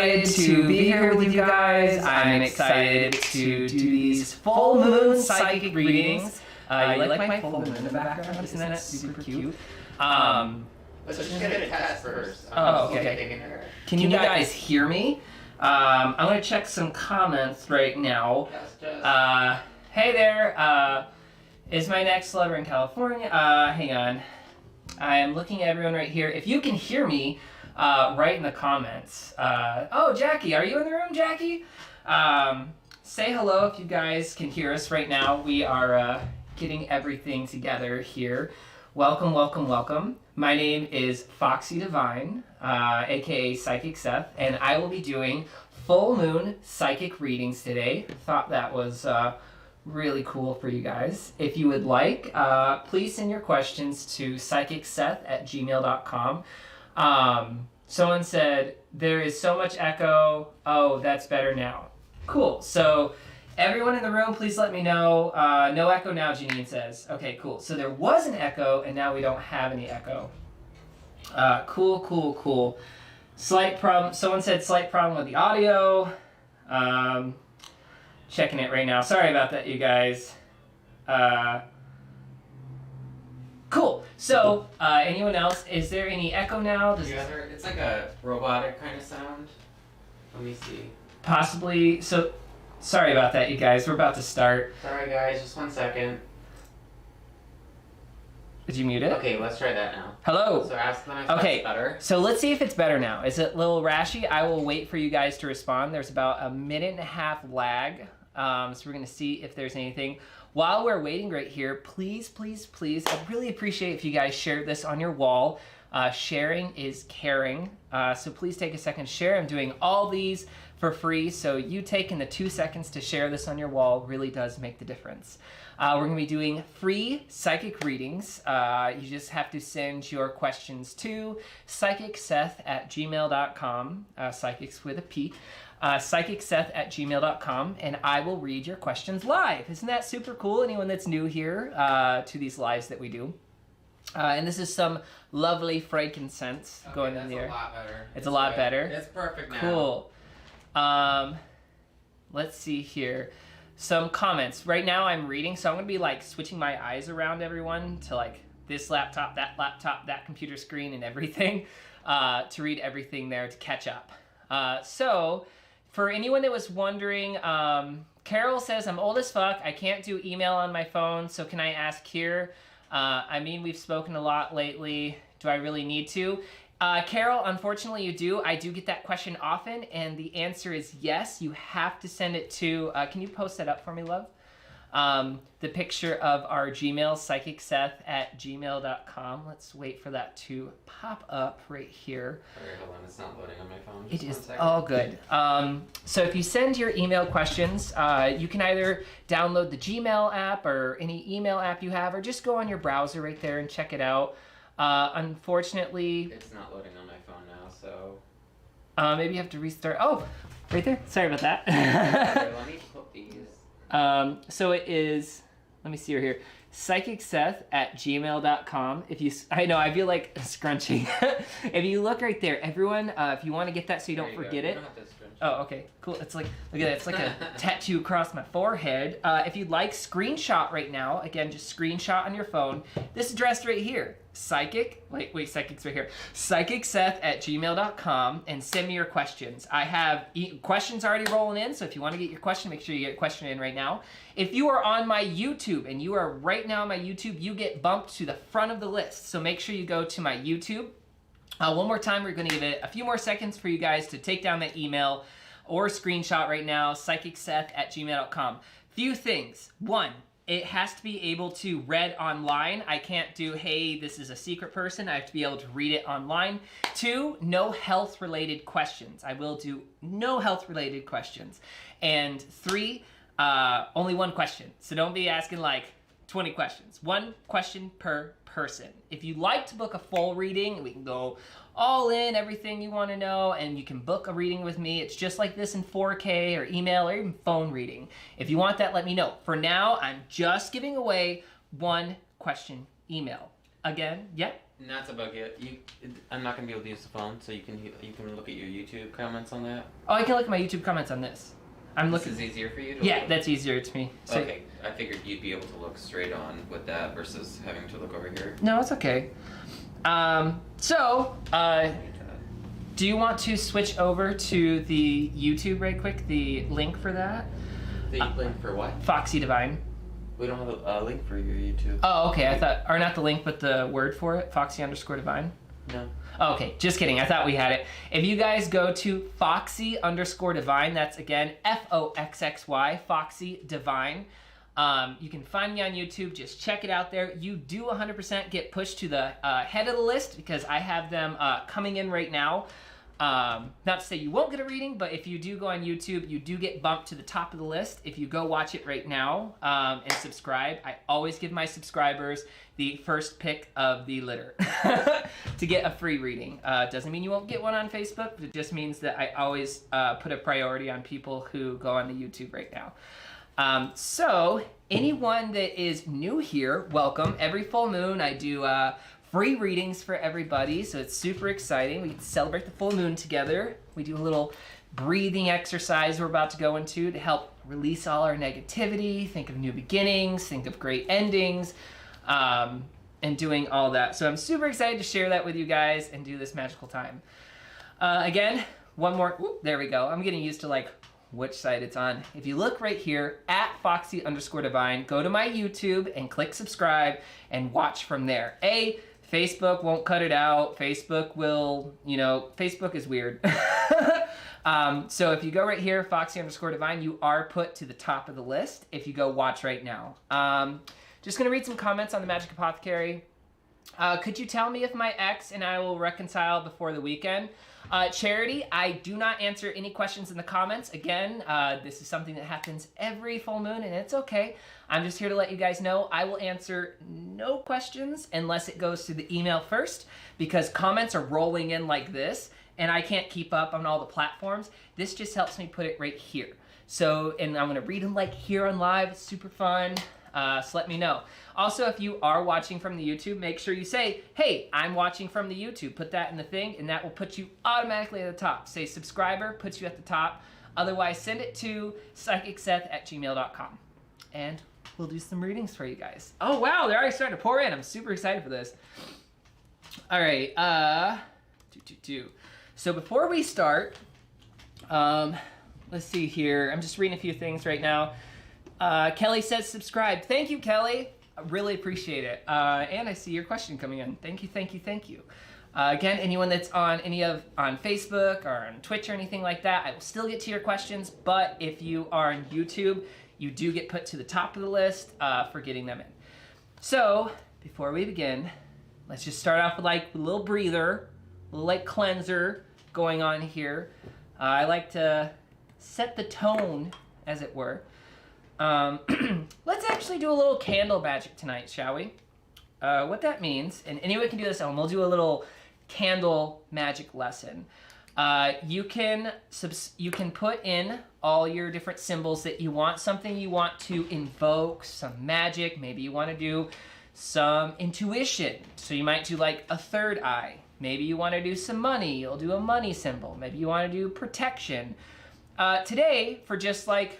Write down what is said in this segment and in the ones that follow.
excited to be here with you guys. I'm excited to do these full moon psychic readings. You like my full moon in the background? Isn't that super cute? Let's just get a test first. Okay. Can you guys hear me? I'm going to check some comments right now. Hey there. Is my next lover in California? Hang on. I am looking at everyone right here. If you can hear me, write in the comments. Oh, Jackie, are you in the room, Jackie? Say hello if you guys can hear us right now. We are getting everything together here. Welcome, welcome, welcome. My name is Foxy Divine, aka Psychic Seth, and I will be doing full moon psychic readings today. Thought that was really cool for you guys. If you would like, please send your questions to psychicseth@gmail.com. Someone said, there is so much echo. Oh, that's better now. Cool. So everyone in the room, please let me know. No echo now, Janine says. Okay, cool. So there was an echo, and now we don't have any echo. Cool. Slight problem. Someone said slight problem with the audio. Checking it right now. Sorry about that, you guys. Cool. So, anyone else? Is there any echo now? It's like a robotic kind of sound. Let me see. Possibly. So, sorry about that, you guys. We're about to start. Sorry, guys. Just 1 second. Did you mute it? Okay, let's try that now. Hello. So ask them if that's better. So let's see if it's better now. Is it a little rashy? I will wait for you guys to respond. There's about a 1.5 minute lag. So we're going to see if there's anything. While we're waiting right here, please, I'd really appreciate if you guys share this on your wall. Sharing is caring. So please take a second to share. I'm doing all these for free. So you taking the 2 seconds to share this on your wall really does make the difference. We're going to be doing free psychic readings. You just have to send your questions to psychicseth@gmail.com. Psychics with a P. psychicseth@gmail.com, and I will read your questions live. Isn't that super cool? Anyone that's new here to these lives that we do. And this is some lovely frankincense going in there. It's a lot better. It's a lot better. It's perfect now. Cool. Let's see here. Some comments. Right now I'm reading, so I'm going to be like switching my eyes around everyone to like this laptop, that computer screen, and everything to read everything there to catch up. So for anyone that was wondering, Carol says, I'm old as fuck. I can't do email on my phone, so can I ask here? I mean, we've spoken a lot lately. Do I really need to? Carol, unfortunately you do. I do get that question often, and the answer is yes. You have to send it to, can you post that up for me, love? The picture of our Gmail, psychicseth@gmail.com. Let's wait for that to pop up right here. Alright, hold on. It's not loading on my phone. It is all good. So if you send your email questions, you can either download the Gmail app or any email app you have, or just go on your browser right there and check it out. Unfortunately, it's not loading on my phone now, so maybe you have to restart. Oh, right there. Sorry about that. Okay, let me put these. So it is, let me see here, psychicseth@gmail.com. If you, I know, I feel like scrunching. If you look right there, everyone, if you want to get that so you don't forget it. Oh, okay, cool. It's like, look at that. It's like a tattoo across my forehead. If you'd like, screenshot right now. Again, just screenshot on your phone. This address right here. Psychic's right here. psychicseth@gmail.com, and send me your questions. I have questions already rolling in, so if you want to get your question, make sure you get a question in right now. If you are on my YouTube, and you are right now on my YouTube, you get bumped to the front of the list. So make sure you go to my YouTube. One more time, we're going to give it a few more seconds for you guys to take down that email or screenshot right now, psychicseth@gmail.com. Few things. One, it has to be able to read online. I can't do, hey, this is a secret person. I have to be able to read it online. 2, no health-related questions. I will do no health-related questions. And 3, only 1 question. So don't be asking like 20 questions. 1 question per person. If you'd like to book a full reading, we can go all in, everything you want to know, and you can book a reading with me. It's just like this in 4K or email or even phone reading. If you want that, let me know. For now, I'm just giving away 1 question email. Again, yeah, Not to bug you. I'm not gonna be able to use the phone, so you can look at your YouTube comments on that. Oh, I can look at my YouTube comments on this. This is easier for you to Yeah, look? that's easier to me. So, okay, I figured you'd be able to look straight on with that versus having to look over here. No, it's okay. Do you want to switch over to the YouTube right quick? The link for that? The link for what? Foxy Divine. We don't have a link for your YouTube. Oh, okay. I thought, or not the link, but the word for it, Foxy_Divine. No. Oh, okay, just kidding. I thought we had it. If you guys go to Foxy_Divine, that's again Foxxy, Foxy Divine. You can find me on YouTube. Just check it out there. You do 100% get pushed to the head of the list because I have them coming in right now. Not to say you won't get a reading, but if you do go on YouTube, you do get bumped to the top of the list. If you go watch it right now and subscribe, I always give my subscribers the first pick of the litter to get a free reading. Doesn't mean you won't get one on Facebook, but it just means that I always put a priority on people who go on the YouTube right now. So anyone that is new here, welcome. Every full moon I do free readings for everybody, so it's super exciting. We get to celebrate the full moon together. We do a little breathing exercise we're about to go into to help release all our negativity, think of new beginnings, think of great endings, and doing all that. So I'm super excited to share that with you guys and do this magical time. Again, one more, there we go. I'm getting used to like which side it's on. If you look right here at Foxy_Divine, go to my YouTube and click subscribe and watch from there. Facebook won't cut it out. Facebook will, Facebook is weird. So if you go right here, Foxy_Divine, you are put to the top of the list if you go watch right now. Just gonna read some comments on the Magic Apothecary. Could you tell me if my ex and I will reconcile before the weekend? Charity, I do not answer any questions in the comments. Again, this is something that happens every full moon, and it's okay. I'm just here to let you guys know I will answer no questions unless it goes to the email first, because comments are rolling in like this, and I can't keep up on all the platforms. This just helps me put it right here. So, and I'm going to read them like here on live. It's super fun. So let me know. Also, if you are watching from the YouTube, make sure you say, hey, I'm watching from the YouTube. Put that in the thing, and that will put you automatically at the top. Say subscriber, puts you at the top. Otherwise, send it to psychicseth@gmail.com. And we'll do some readings for you guys. Oh, wow, they're already starting to pour in. I'm super excited for this. All right, So before we start, let's see here. I'm just reading a few things right now. Kelly says subscribe. Thank you, Kelly. I really appreciate it. And I see your question coming in. Thank you, thank you, thank you. Again, anyone that's on on Facebook or on Twitch or anything like that, I will still get to your questions. But if you are on YouTube, you do get put to the top of the list for getting them in. So before we begin, let's just start off with like a little breather, a little like cleanser going on here. I like to set the tone, as it were. Let's actually do a little candle magic tonight, shall we? What that means, and anyone can do this at home, we'll do a little candle magic lesson. You can put in all your different symbols that you want, something you want to invoke, some magic, maybe you want to do some intuition, so you might do like a third eye. Maybe you want to do some money, you'll do a money symbol. Maybe you want to do protection. Today, for just like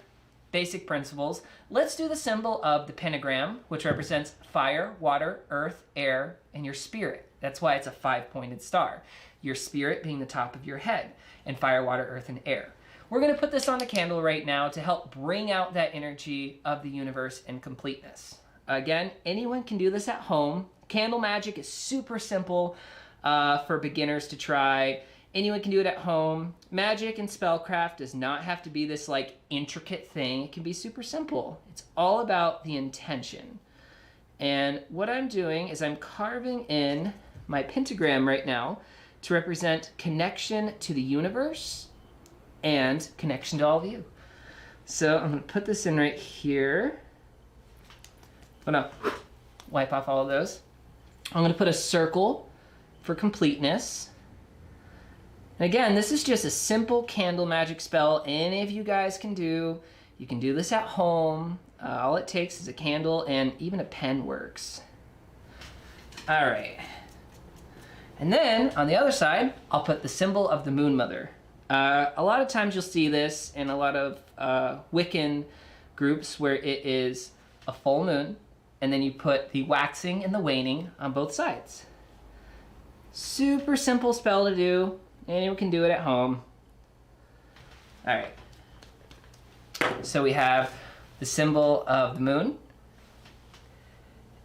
basic principles, let's do the symbol of the pentagram, which represents fire, water, earth, air, and your spirit. That's why it's a 5-pointed star. Your spirit being the top of your head, and fire, water, earth, and air. We're going to put this on the candle right now to help bring out that energy of the universe and completeness. Again, anyone can do this at home. Candle magic is super simple for beginners to try. Anyone can do it at home. Magic and spellcraft does not have to be this like intricate thing. It can be super simple. It's all about the intention. And what I'm doing is I'm carving in my pentagram right now to represent connection to the universe and connection to all of you. So I'm going to put this in right here. Oh no, wipe off all of those. I'm going to put a circle for completeness. And again, this is just a simple candle magic spell any of you guys can do. You can do this at home. All it takes is a candle, and even a pen works. All right. And then on the other side, I'll put the symbol of the Moon Mother. A lot of times you'll see this in a lot of Wiccan groups where it is a full moon, and then you put the waxing and the waning on both sides. Super simple spell to do. Anyone can do it at home. All right. So we have the symbol of the moon,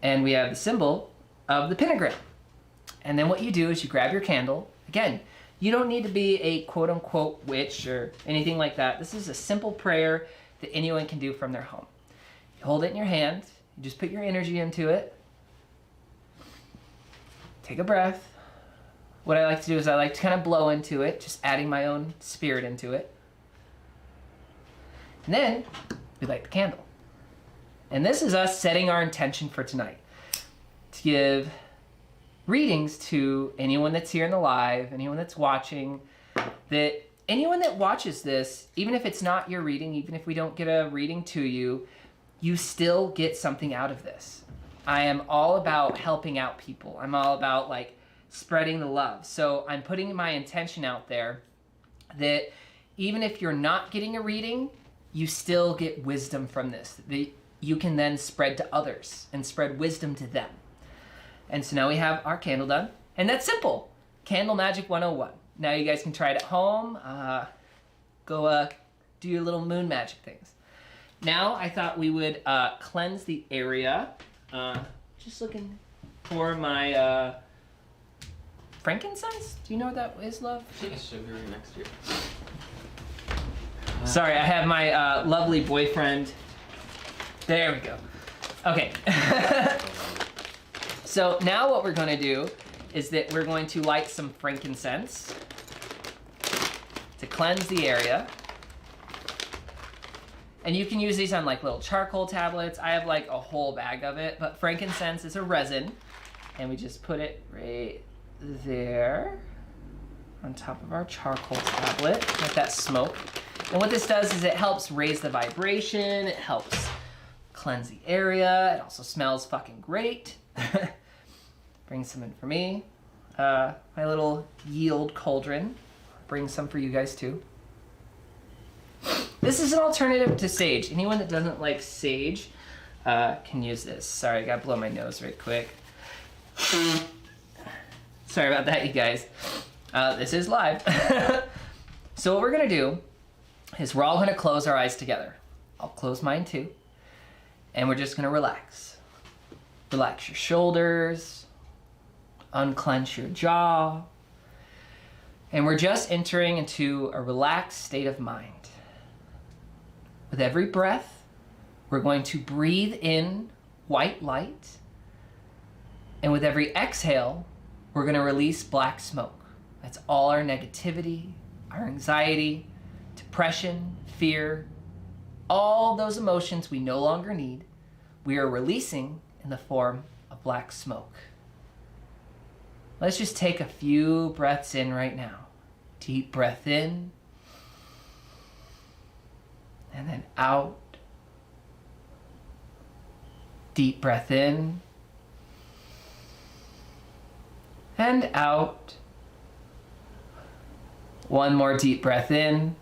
and we have the symbol of the pentagram. And then what you do is you grab your candle. Again, you don't need to be a quote-unquote witch or anything like that. This is a simple prayer that anyone can do from their home. You hold it in your hand. You just put your energy into it. Take a breath. What I like to do is I like to kind of blow into it, just adding my own spirit into it. And then we light the candle. And this is us setting our intention for tonight. To give readings to anyone that's here in the live, anyone that's watching, that anyone that watches this, even if it's not your reading, even if we don't get a reading to you, you still get something out of this. I am all about helping out people. I'm all about like spreading the love. So I'm putting my intention out there that even if you're not getting a reading, you still get wisdom from this. That you can then spread to others and spread wisdom to them. And so now we have our candle done. And that's simple. Candle Magic 101. Now you guys can try it at home. Go do your little moon magic things. Now I thought we would cleanse the area. Just looking for my frankincense. Do you know what that is, love? Sugar next year. Sorry, I have my lovely boyfriend. There we go. Okay. So now what we're going to do is that we're going to light some frankincense to cleanse the area. And you can use these on like little charcoal tablets. I have like a whole bag of it, but frankincense is a resin. And we just put it right there on top of our charcoal tablet. Let that smoke. And what this does is it helps raise the vibration. It helps cleanse the area. It also smells fucking great. Bring some in for me. My little yield cauldron. Bring some for you guys too. This is an alternative to sage. Anyone that doesn't like sage can use this. Sorry, I gotta blow my nose right quick. Sorry about that, you guys. This is live. So what we're gonna do is we're all gonna close our eyes together. I'll close mine too. And we're just gonna relax. Relax your shoulders, unclench your jaw, and we're just entering into a relaxed state of mind. With every breath, we're going to breathe in white light, and with every exhale, we're gonna release black smoke. That's all our negativity, our anxiety, depression, fear, all those emotions we no longer need, we are releasing in the form of black smoke. Let's just take a few breaths in right now. Deep breath in, and then out. Deep breath in, and out. One more deep breath in,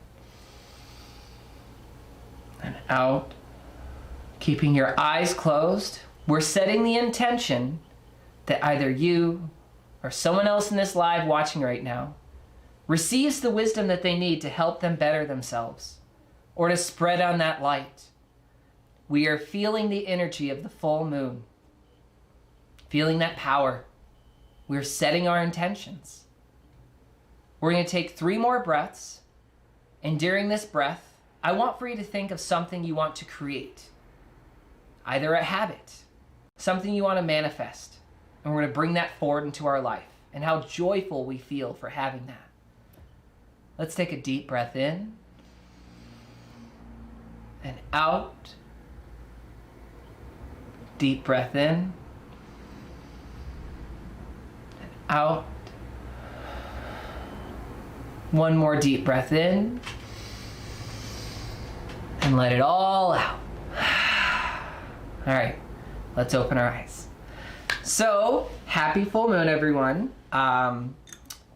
and out. Keeping your eyes closed, we're setting the intention that either you or someone else in this live watching right now receives the wisdom that they need to help them better themselves or to spread on that light. We are feeling the energy of the full moon, feeling that power. We're setting our intentions. We're going to take 3 more breaths, and during this breath, I want for you to think of something you want to create. Either a habit, something you want to manifest, and we're going to bring that forward into our life, and how joyful we feel for having that. Let's take a deep breath in, and out. Deep breath in, and out. One more deep breath in, and let it all out. All right, let's open our eyes. So, happy full moon, everyone. Welcome,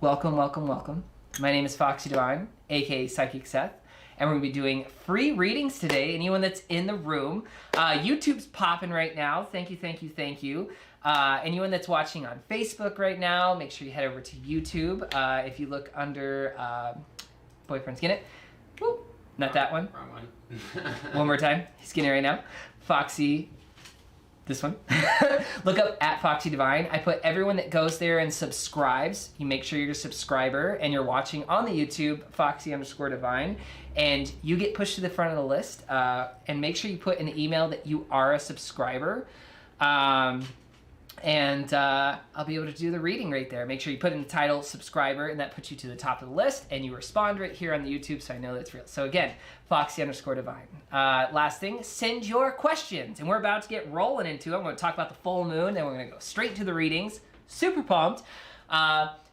welcome, welcome. My name is Foxy Divine, aka Psychic Seth, and we're gonna be doing free readings today. Anyone that's in the room, YouTube's popping right now. Thank you, thank you, thank you. Anyone that's watching on Facebook right now, make sure you head over to YouTube. If you look under Boyfriend's Getting It, whoop, not that one. Wrong one. One more time. He's getting it right now. Foxy. This one. Look up at Foxy Divine. I put everyone that goes there and subscribes. You make sure you're a subscriber and you're watching on the YouTube, Foxy_Divine, and you get pushed to the front of the list. And make sure you put in the email that you are a subscriber. And I'll be able to do the reading right there. Make sure you put in the title subscriber, and that puts you to the top of the list, and you respond right here on the YouTube, so I know that's real. So again, Foxy_Divine. Last thing, send your questions, and we're about to get rolling into it. I'm going to talk about the full moon, then we're going to go straight to the readings. Super pumped.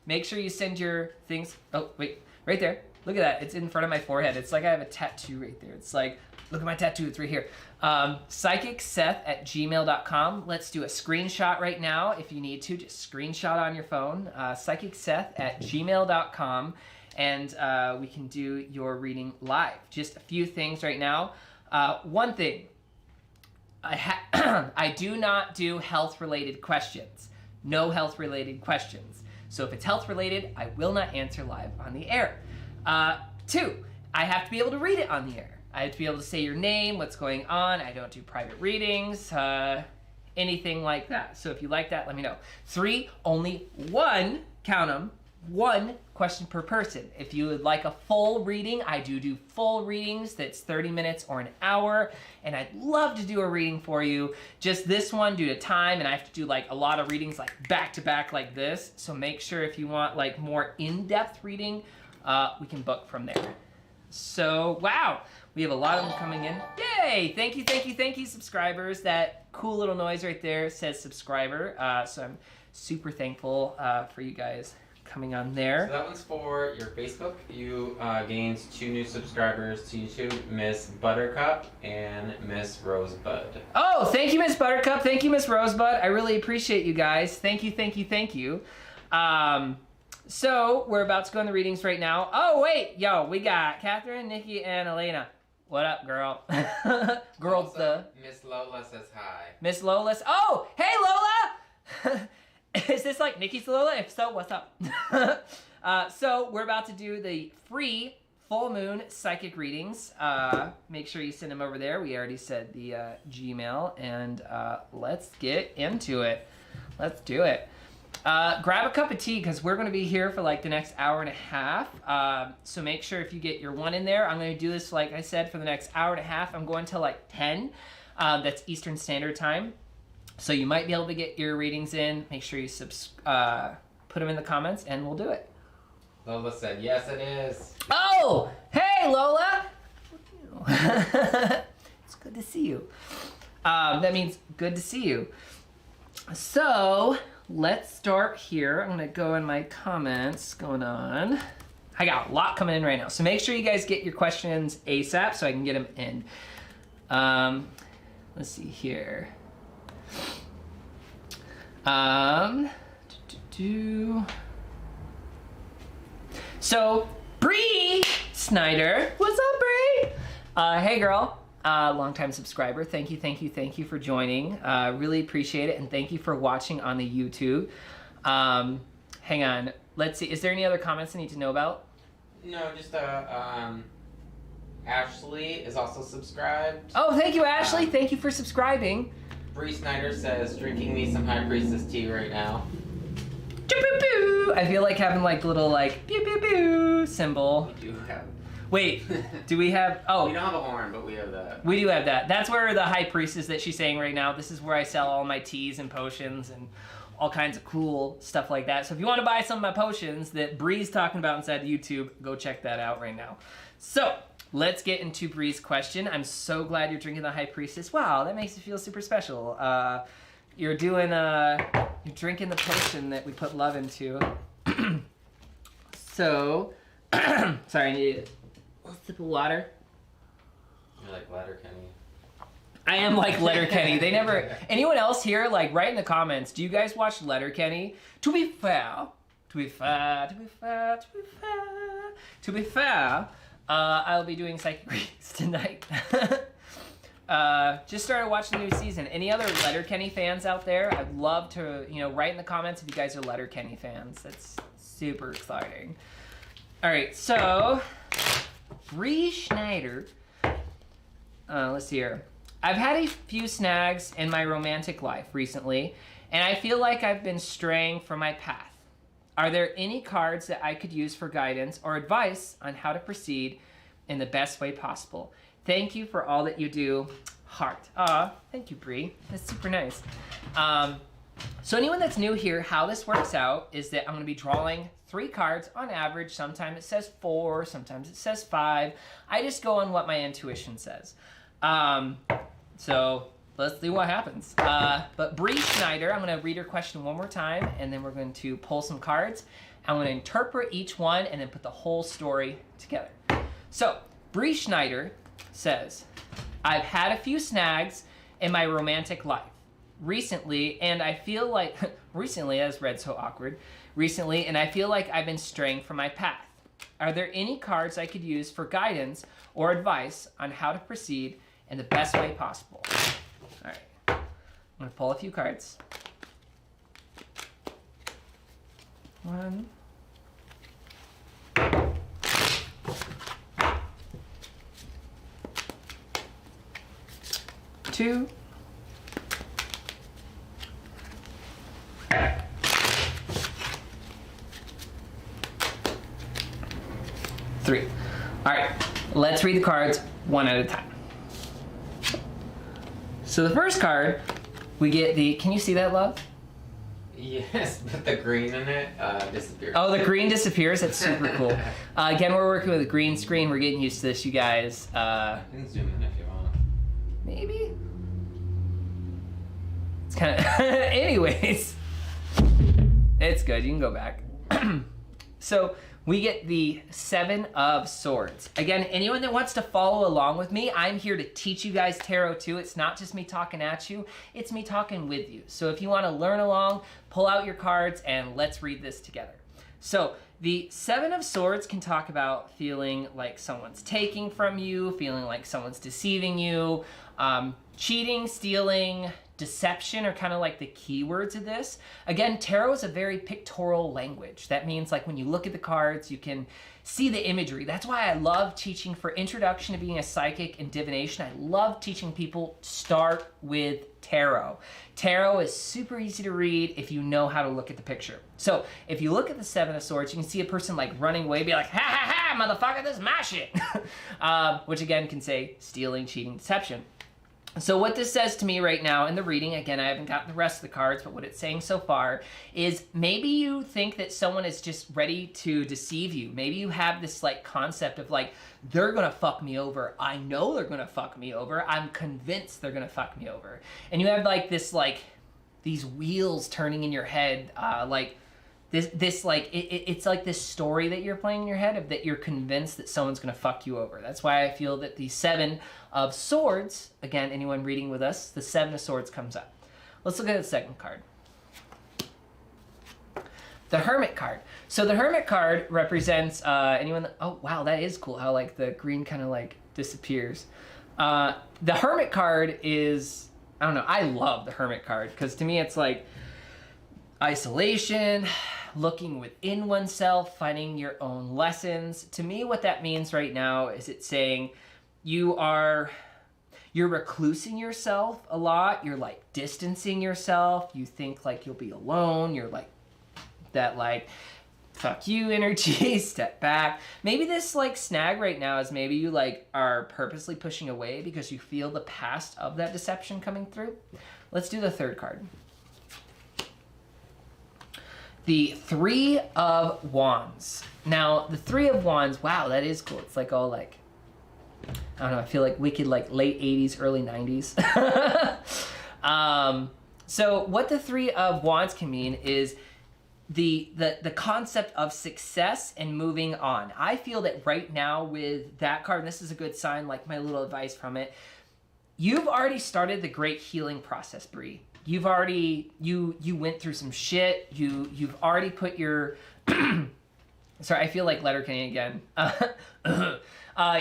Make sure you send your things. Oh, wait, right there. Look at that. It's in front of my forehead. It's like I have a tattoo right there. It's like, look at my tattoo. It's right here. PsychicSeth@gmail.com. Let's do a screenshot right now. If you need to, just screenshot on your phone. PsychicSeth@gmail.com. And we can do your reading live. Just a few things right now. One thing. I do not do health-related questions. No health-related questions. So if it's health-related, I will not answer live on the air. 2, I have to be able to read it on the air. I have to be able to say your name, what's going on. I don't do private readings, anything like that. So if you like that, let me know. 3, only one, count them, one question per person. If you would like a full reading, I do full readings that's 30 minutes or an hour, and I'd love to do a reading for you. Just this one due to time, and I have to do like a lot of readings like back to back like this. So make sure if you want like more in-depth reading, we can book from there. So, wow, we have a lot of them coming in. Yay! Thank you, thank you, thank you, subscribers. That cool little noise right there says subscriber. So I'm super thankful for you guys coming on there. So that one's for your Facebook. You gained 2 new subscribers to YouTube, Miss Buttercup and Miss Rosebud. Oh, thank you, Miss Buttercup. Thank you, Miss Rosebud. I really appreciate you guys. Thank you, thank you, thank you. So we're about to go in the readings right now. Oh, wait, yo, we got Catherine, Nikki, and Elena. What up, girl? Girls, also, Miss Lola says hi. Miss Lola. Oh, hey, Lola! Is this like Nikki's Lola? If so, what's up? So we're about to do the free full moon psychic readings. Make sure you send them over there. We already said the Gmail, and let's get into it. Let's do it. Grab a cup of tea because we're going to be here for like the next hour and a half. So make sure if you get your one in there. I'm going to do this, like I said, for the next hour and a half. I'm going till like 10. That's Eastern Standard Time. So you might be able to get your readings in. Make sure you put them in the comments and we'll do it. Lola said, yes, it is. Oh, hey, Lola. It's good to see you. That means good to see you. So let's start here. I'm gonna go in my comments going on. I got a lot coming in right now. So make sure you guys get your questions ASAP so I can get them in. Let's see here. So Bree Snyder, what's up, Bree? Hey girl. Longtime subscriber. Thank you, thank you, thank you for joining. Really appreciate it, and thank you for watching on the YouTube. Hang on. Let's see. Is there any other comments I need to know about? No, just Ashley is also subscribed. Oh, thank you, Ashley. Thank you for subscribing. Bree Snyder says, drinking me some High Priestess tea right now. I feel like having like little like pew pew pew symbol. We do have. Wait, do we have? Oh, we don't have a horn, but we have that. We do have that. That's where the high priestess that she's saying right now. This is where I sell all my teas and potions and all kinds of cool stuff like that. So if you want to buy some of my potions that Bree's talking about inside YouTube, go check that out right now. So let's get into Bree's question. I'm so glad you're drinking the high priestess. Wow, that makes me feel super special. You're doing you're drinking the potion that we put love into. So, sorry, I need a sip of water. You're like Letterkenny. I am like Letterkenny. They never. Anyone else here? Like, write in the comments. Do you guys watch Letterkenny? To be fair, To be fair, I'll be doing psychic readings tonight. Just started watching the new season. Any other Letterkenny fans out there? I'd love to, write in the comments if you guys are Letterkenny fans. That's super exciting. All right, so Bree Schneider. Let's see here. I've had a few snags in my romantic life recently, and I feel like I've been straying from my path. Are there any cards that I could use for guidance or advice on how to proceed in the best way possible? Thank you for all that you do. Heart. Thank you, Bree. That's super nice. So anyone that's new here, how this works out is that I'm going to be drawing 3 cards on average. Sometimes it says 4, sometimes it says 5. I just go on what my intuition says. So let's see what happens. But Bree Schneider, I'm going to read her question one more time, and then we're going to pull some cards. I'm going to interpret each one and then put the whole story together. So Bree Schneider says, I've had a few snags in my romantic life recently, and I feel like, recently, as read so awkward, recently, and I feel like I've been straying from my path. Are there any cards I could use for guidance or advice on how to proceed in the best way possible? All right, I'm gonna pull a few cards. 1, 2, 3. All right, let's read the cards one at a time. So the first card, we get the, can you see that, love? Yes, but the green in it disappears. Oh, the green disappears? That's super cool. Again, we're working with a green screen. We're getting used to this, you guys. You can zoom in if you want. Maybe? It's kind of, anyways. It's good, you can go back. So we get the 7 of Swords. Again, anyone that wants to follow along with me, I'm here to teach you guys tarot too. It's not just me talking at you, it's me talking with you. So if you want to learn along, pull out your cards and let's read this together. So the 7 of Swords can talk about feeling like someone's taking from you, feeling like someone's deceiving you, cheating, stealing, deception are kind of like the keywords of this. Again, tarot is a very pictorial language. That means like when you look at the cards, you can see the imagery. That's why I love teaching for introduction to being a psychic and divination. I love teaching people start with tarot. Tarot is super easy to read if you know how to look at the picture. So if you look at the 7 of Swords, you can see a person like running away, be like, ha ha ha, motherfucker, this is my shit. Which again can say stealing, cheating, deception. So what this says to me right now in the reading, again, I haven't gotten the rest of the cards, but what it's saying so far is maybe you think that someone is just ready to deceive you. Maybe you have this like concept of like, they're gonna fuck me over. I know they're gonna fuck me over. I'm convinced they're gonna fuck me over. And you have like this like, these wheels turning in your head, like this like, it's like this story that you're playing in your head of that you're convinced that someone's gonna fuck you over. That's why I feel that the 7 of Swords, again, anyone reading with us, the 7 of Swords comes up. Let's look at the second card. The Hermit card. So the Hermit card represents anyone that, oh wow, that is cool how like the green kind of like disappears. The Hermit card is, I don't know, I love the Hermit card because to me it's like isolation, looking within oneself, finding your own lessons. To me, what that means right now is it's saying you're reclusing yourself a lot. You're like distancing yourself. You think like you'll be alone. You're like that like fuck you energy, step back. Maybe this like snag right now is maybe you like are purposely pushing away because you feel the past of that deception coming through. Let's do the third card. The 3 of Wands. Now, the 3 of Wands, wow, that is cool. It's like all like, I don't know, I feel like wicked like late 80s, early 90s. So what the 3 of Wands can mean is the concept of success and moving on. I feel that right now with that card, and this is a good sign, like my little advice from it, you've already started the great healing process, Bree. You've already, you went through some shit. You've already put your Sorry, I feel like Letterkenny again.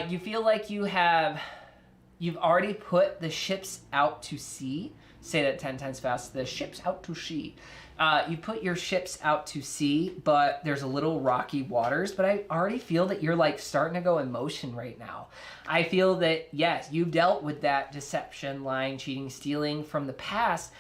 You feel like you've already put the ships out to sea. Say that 10 times fast. The ships out to sea. You put your ships out to sea, but there's a little rocky waters. But I already feel that you're like starting to go in motion right now. I feel that, yes, you've dealt with that deception, lying, cheating, stealing from the past.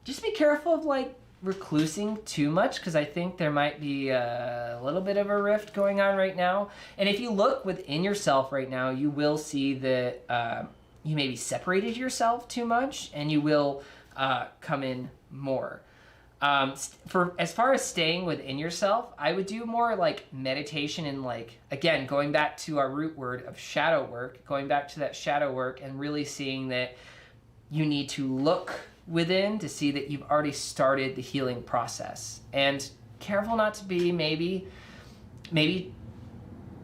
Just be careful of like reclusing too much, because I think there might be a little bit of a rift going on right now. And if you look within yourself right now, you will see that you maybe separated yourself too much, and you will come in more. For as far as staying within yourself, I would do more like meditation and like, again, going back to our root word of shadow work, going back to that shadow work and really seeing that you need to look within to see that you've already started the healing process. And careful not to be maybe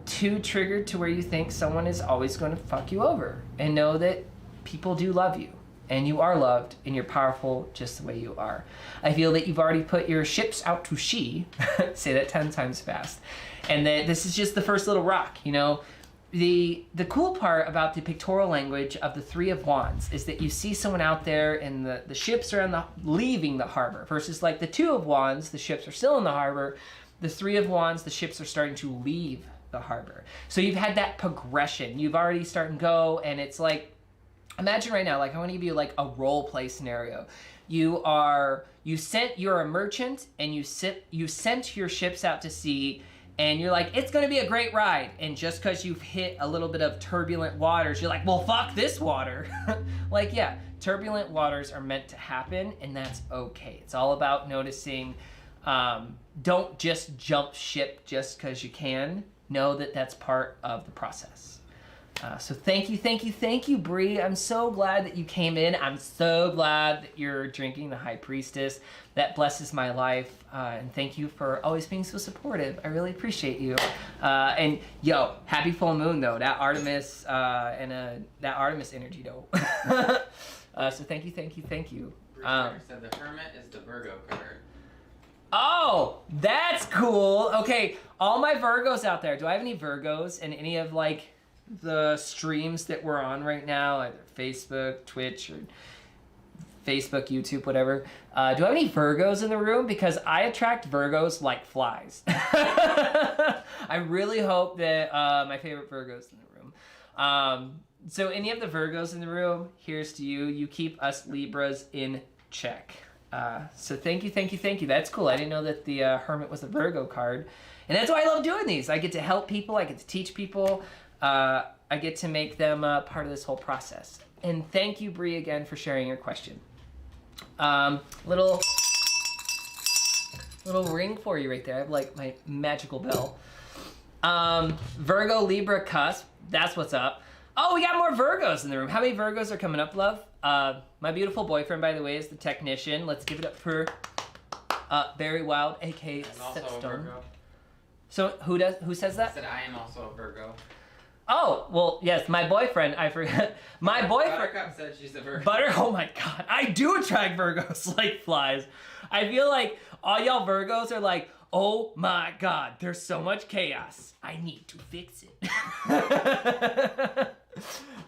too triggered to where you think someone is always going to fuck you over, and know that people do love you. And you are loved, and you're powerful just the way you are. I feel that you've already put your ships out to sea. Say that 10 times fast. And that this is just the first little rock, you know. The cool part about the pictorial language of the Three of Wands is that you see someone out there, and the ships are leaving the harbor. Versus like the Two of Wands, the ships are still in the harbor. The Three of Wands, the ships are starting to leave the harbor. So you've had that progression. You've already started to go, and it's like, imagine right now, like I want to give you like a role play scenario. You're a merchant, and you sent your ships out to sea, and you're like, it's going to be a great ride. And just because you've hit a little bit of turbulent waters, you're like, well, fuck this water. Like, yeah, turbulent waters are meant to happen, and that's okay. It's all about noticing. Don't just jump ship just because you can. Know that that's part of the process. So thank you, Bree. I'm so glad that you came in. I'm so glad that you're drinking the High Priestess. That blesses my life. And thank you for always being so supportive. I really appreciate you. And yo, happy full moon though. That Artemis that Artemis energy though. So thank you. Bruce said the Hermit is the Virgo card. Oh, that's cool. Okay, all my Virgos out there. Do I have any Virgos in any of like the streams that we're on right now, either Facebook, Twitch, or Facebook, YouTube, whatever? Do I have any Virgos in the room? Because I attract Virgos like flies. I really hope that my favorite Virgos in the room. So any of the Virgos in the room, here's to you. You keep us Libras in check. So thank you. That's cool. I didn't know that the Hermit was a Virgo card. And that's why I love doing these. I get to help people. I get to teach people. I get to make them part of this whole process. And thank you, Bree, again for sharing your question. Little ring for you right there. I have like my magical bell. Virgo, Libra, cusp. That's what's up. Oh, we got more Virgos in the room. How many Virgos are coming up, love? My beautiful boyfriend, by the way, is the technician. Let's give it up for Barry Wild, aka Setstone. So who says that? I said I am also a Virgo. Oh, well, yes, my boyfriend, I forgot. My boyfriend. Buttercup said she's a Virgo. Oh my God, I do attract Virgos like flies. I feel like all y'all Virgos are like, oh my God, there's so much chaos. I need to fix it.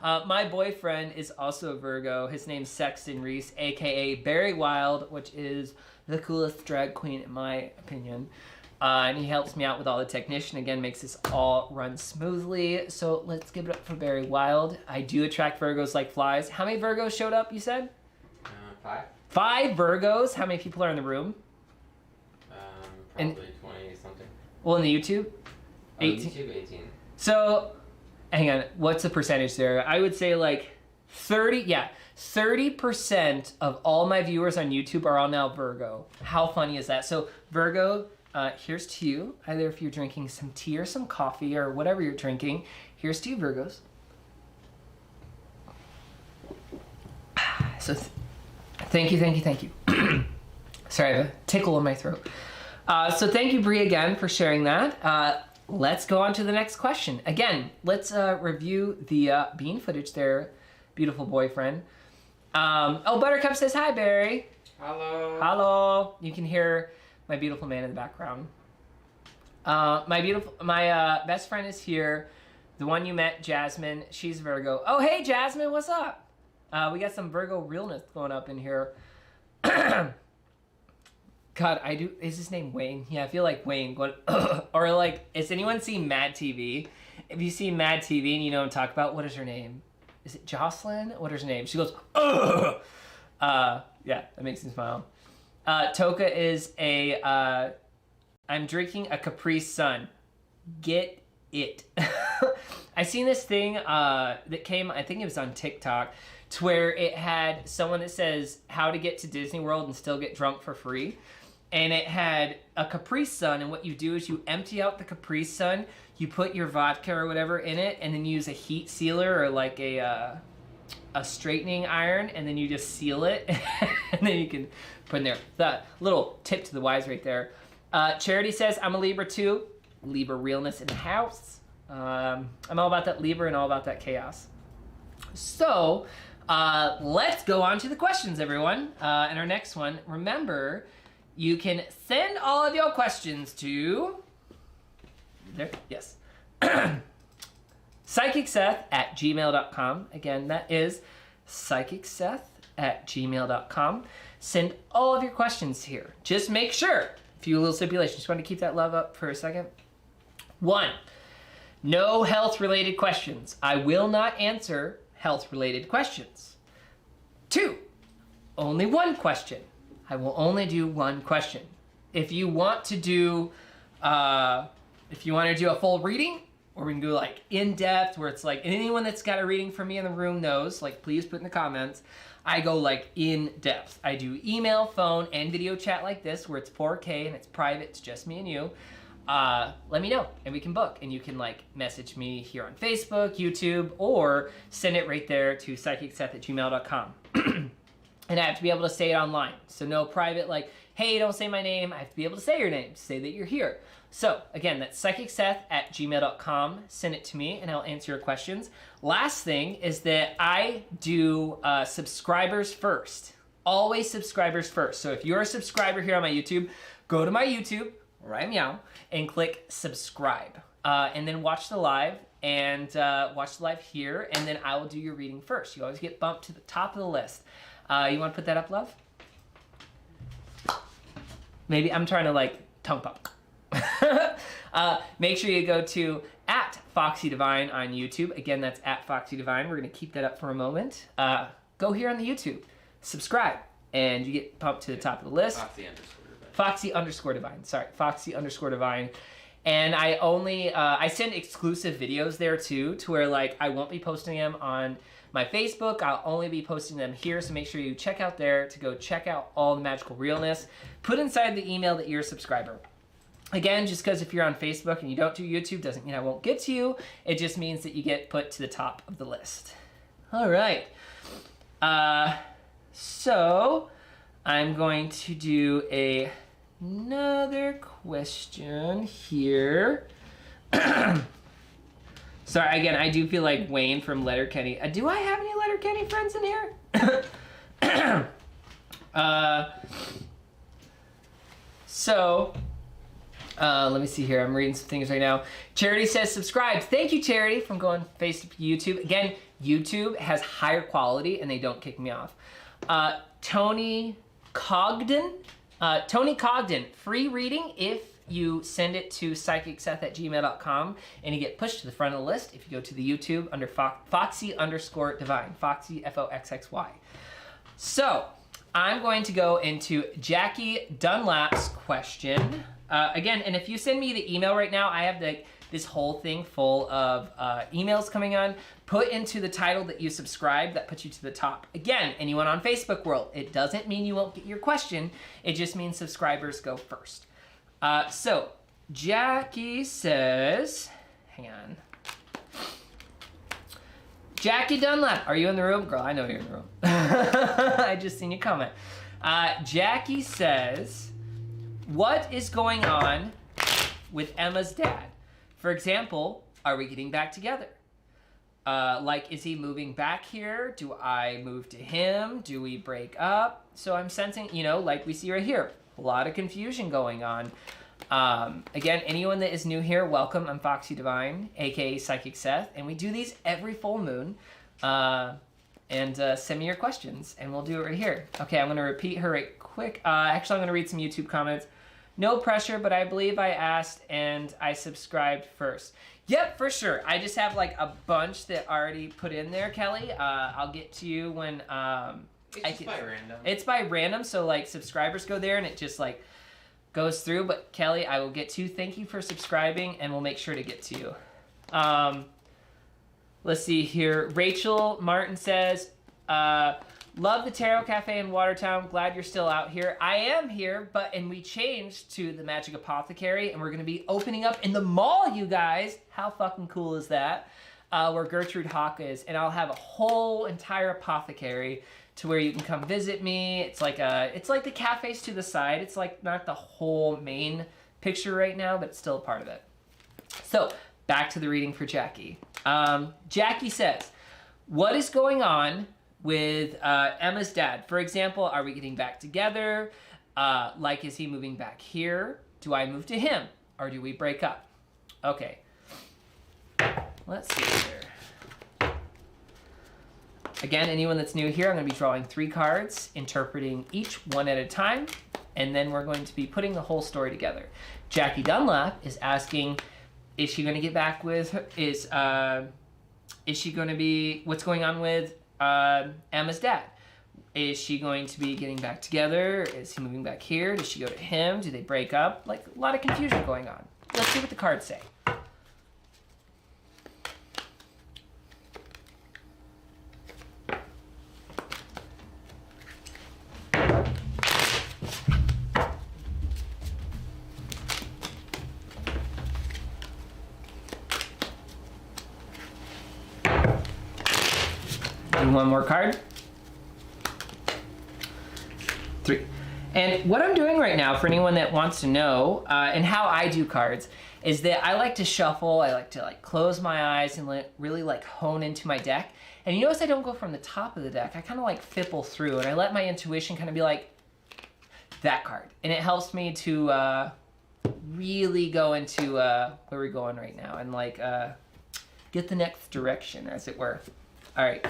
My boyfriend is also a Virgo. His name's Sexton Reese, aka Barry Wild, which is the coolest drag queen in my opinion. And he helps me out with all the technician. Again, makes this all run smoothly. So let's give it up for Barry Wild. I do attract Virgos like flies. How many Virgos showed up, you said? 5. 5 Virgos? How many people are in the room? Probably 20 something. Well, in the YouTube? 18? YouTube, 18. So, hang on. What's the percentage there? I would say like 30% of all my viewers on YouTube are all now Virgo. How funny is that? So, Virgo... here's to you, either if you're drinking some tea or some coffee or whatever you're drinking. Here's to you, Virgos. So thank you. Sorry, I have a tickle in my throat. So thank you, Bree, again for sharing that. Let's go on to the next question. Again, let's review the bean footage there, beautiful boyfriend. Oh, Buttercup says hi, Barry. Hello. Hello. You can hear my beautiful man in the background. My best friend is here. The one you met, Jasmine. She's Virgo. Oh, hey, Jasmine, what's up? We got some Virgo realness going up in here. God, is his name Wayne? Yeah, I feel like Wayne going, or like, has anyone seen Mad TV? If you see Mad TV and you know what I'm talking about, what is her name? Is it Jocelyn? What is her name? She goes, ugh! Yeah, that makes me smile. Toka is I'm drinking a Capri Sun. Get it. I seen this thing that came, I think it was on TikTok, to where it had someone that says how to get to Disney World and still get drunk for free. And it had a Capri Sun, and what you do is you empty out the Capri Sun, you put your vodka or whatever in it, and then you use a heat sealer or like a straightening iron, and then you just seal it, and then you can put in there. The little tip to the wise right there. Charity says, I'm a Libra too. Libra realness in the house. I'm all about that Libra and all about that chaos. So, let's go on to the questions, everyone. And our next one, remember, you can send all of your questions to, there, yes, psychicseth@gmail.com. Again, that is psychicseth@gmail.com. Send all of your questions here. Just make sure, a few little stipulations. Just want to keep that love up for a second. 1, no health-related questions. I will not answer health-related questions. 2, only one question. I will only do one question. If you want to do, a full reading, or we can go like in depth, where it's like anyone that's got a reading for me in the room knows, like please put in the comments. I go like in depth. I do email, phone, and video chat like this, where it's 4K and it's private. It's just me and you. Let me know and we can book, and you can like message me here on Facebook, YouTube, or send it right there to psychicseth@gmail.com. And I have to be able to say it online. So no private like, hey, don't say my name. I have to be able to say your name, say that you're here. So again, that's psychicseth@gmail.com. Send it to me and I'll answer your questions. Last thing is that I do subscribers first. Always subscribers first. So if you're a subscriber here on my YouTube, go to my YouTube, right meow, and click subscribe. And then watch the live and watch the live here, and then I will do your reading first. You always get bumped to the top of the list. You want to put that up, love? Maybe I'm trying to like tongue pop. Make sure you go to @FoxyDivine on YouTube. Again, that's @FoxyDivine. We're going to keep that up for a moment. Go here on the YouTube, subscribe, and you get bumped to the top of the list. Foxy_Divine. Sorry, Foxy_Divine. And I only, I send exclusive videos there too, to where like I won't be posting them on my Facebook. I'll only be posting them here, so make sure you check out there to go check out all the magical realness. Put inside the email that you're a subscriber. Again, just because if you're on Facebook and you don't do YouTube doesn't mean I won't get to you. It just means that you get put to the top of the list. All right. So I'm going to do another question here. Sorry, again, I do feel like Wayne from Letterkenny. Do I have any Letterkenny friends in here? Let me see here. I'm reading some things right now. Charity says subscribe. Thank you, Charity, from going Facebook to YouTube. Again, YouTube has higher quality and they don't kick me off. Tony Cogden, free reading if you send it to psychicseth@gmail.com and you get pushed to the front of the list if you go to the YouTube under Foxy_Divine, Foxy, Foxxy. So I'm going to go into Jackie Dunlap's question. Again, and if you send me the email right now, I have this whole thing full of emails coming on. Put into the title that you subscribe, that puts you to the top. Again, anyone on Facebook world, it doesn't mean you won't get your question. It just means subscribers go first. So Jackie says, hang on. Jackie Dunlap, are you in the room? Girl, I know you're in the room. I just seen your comment. Jackie says, what is going on with Emma's dad? For example, are we getting back together? Like, is he moving back here? Do I move to him? Do we break up? So I'm sensing, like we see right here, a lot of confusion going on. Again, anyone that is new here, welcome. I'm Foxy Divine, aka Psychic Seth, and we do these every full moon. And send me your questions, and we'll do it right here. Okay, I'm gonna repeat her right quick. Actually, I'm gonna read some YouTube comments. No pressure, but I believe I asked and I subscribed first. Yep, for sure. I just have like a bunch that already put in there, Kelly. I'll get to you when It's by random. It's by random, so like subscribers go there and it just like goes through. But Kelly, I will get to you. Thank you for subscribing, and we'll make sure to get to you. Let's see here. Rachel Martin says, love the Tarot Cafe in Watertown. Glad you're still out here. I am here, and we changed to the Magic Apothecary, and we're going to be opening up in the mall, you guys. How fucking cool is that? Where Gertrude Hawk is, and I'll have a whole entire apothecary to where you can come visit me. It's like the cafes to the side. It's like not the whole main picture right now, but it's still a part of it. So back to the reading for Jackie. Jackie says, what is going on with Emma's dad? For example, are we getting back together? Like, is he moving back here? Do I move to him? Or do we break up? Okay. Let's see here. Again, anyone that's new here, I'm going to be drawing 3 cards, interpreting each one at a time, and then we're going to be putting the whole story together. Jackie Dunlap is asking, is she going to get back with her? Is she going to be, what's going on with Emma's dad? Is she going to be getting back together? Is he moving back here? Does she go to him? Do they break up? Like, a lot of confusion going on. Let's see what the cards say. One more card. 3. And what I'm doing right now, for anyone that wants to know, and how I do cards, is that I like to shuffle. I like to like close my eyes and really like hone into my deck. And you notice I don't go from the top of the deck. I kind of like fipple through, and I let my intuition kind of be like, that card. And it helps me to really go into where we're going right now, and like get the next direction, as it were. All right.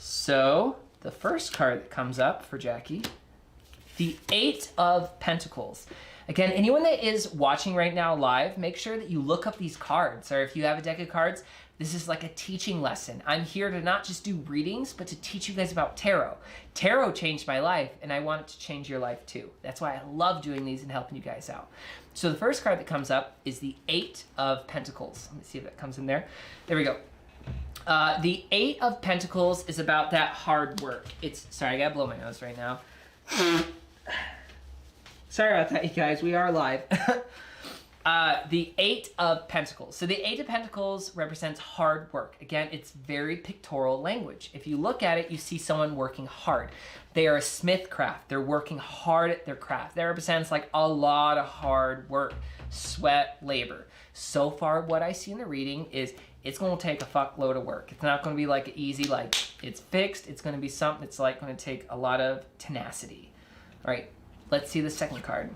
So the first card that comes up for Jackie, the 8 of Pentacles. Again, anyone that is watching right now live, make sure that you look up these cards, or if you have a deck of cards, this is like a teaching lesson. I'm here to not just do readings, but to teach you guys about tarot. Tarot changed my life, and I want it to change your life too. That's why I love doing these and helping you guys out. So the first card that comes up is the 8 of Pentacles. Let me see if that comes in there. There we go. The 8 of Pentacles is about that hard work. Sorry, I gotta blow my nose right now. Sorry about that, you guys. We are live. The 8 of Pentacles. So the 8 of Pentacles represents hard work. Again, it's very pictorial language. If you look at it, you see someone working hard. They are a smith craft. They're working hard at their craft. That represents like a lot of hard work, sweat, labor. So far, what I see in the reading is it's going to take a fuckload of work. It's not going to be like easy, like it's fixed. It's going to be something that's like going to take a lot of tenacity. All right, let's see the second card.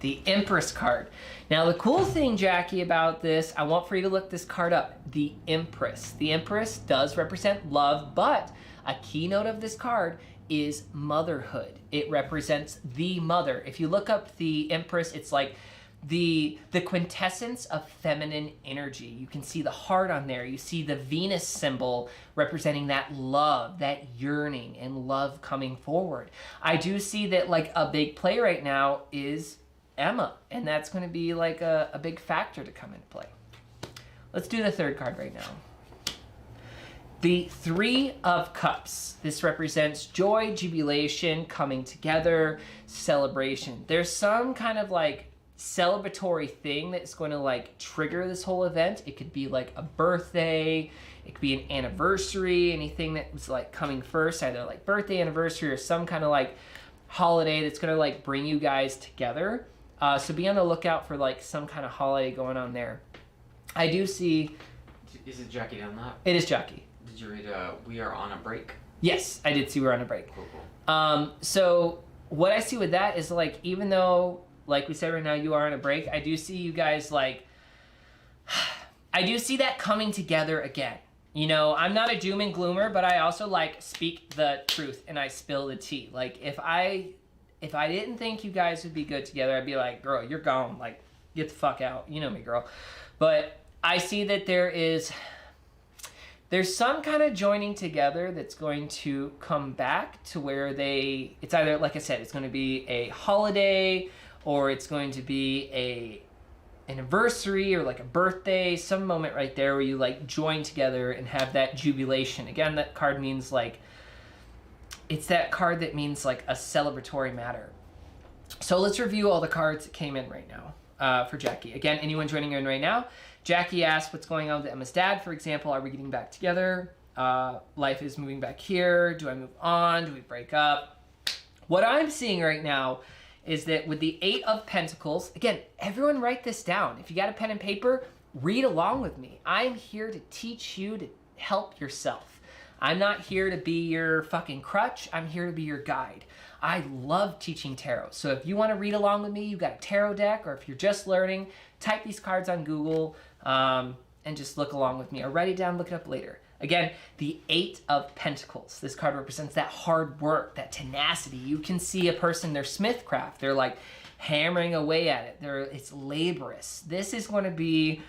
The Empress card. Now the cool thing, Jackie, about this, I want for you to look this card up. The Empress. The Empress does represent love, but a keynote of this card is motherhood. It represents the mother. If you look up the Empress, it's like the quintessence of feminine energy. You can see the heart on there. You see the Venus symbol representing that love, that yearning and love coming forward. I do see that like a big play right now is Emma, and that's going to be like a big factor to come into play. Let's do the third card right now. The 3 of Cups. This represents joy, jubilation, coming together, celebration. There's some kind of like celebratory thing that's going to like trigger this whole event. It could be like a birthday, it could be an anniversary, anything that was like coming first, either like birthday, anniversary, or some kind of like holiday that's going to like bring you guys together. So be on the lookout for like some kind of holiday going on there. I do see... Is it Jackie Dunlap? It is Jackie. Did you read We Are on a Break? Yes, I did see we're on a break. Cool. So what I see with that is like, even though like we said right now, you are on a break. I do see you guys like, I do see that coming together again. You know, I'm not a doom and gloomer, but I also like speak the truth and I spill the tea. Like if I didn't think you guys would be good together, I'd be like, girl, you're gone. Like, get the fuck out. You know me, girl. But I see that there's some kind of joining together that's going to come back to where it's either, like I said, it's going to be a holiday or it's going to be a anniversary or like a birthday, some moment right there where you like join together and have that jubilation. Again, that card means like, it's that card that means like a celebratory matter. So let's review all the cards that came in right now for Jackie. Again, anyone joining in right now, Jackie asked what's going on with Emma's dad, for example. Are we getting back together? Life is moving back here. Do I move on? Do we break up? What I'm seeing right now is that with the 8 of Pentacles, again, everyone write this down. If you got a pen and paper, read along with me. I'm here to teach you to help yourself. I'm not here to be your fucking crutch. I'm here to be your guide. I love teaching tarot. So if you want to read along with me, you've got a tarot deck, or if you're just learning, type these cards on Google and just look along with me, or write it down, look it up later. Again, the 8 of Pentacles. This card represents that hard work, that tenacity. You can see a person, their smithcraft. They're like hammering away at it. It's laborious. This is going to be,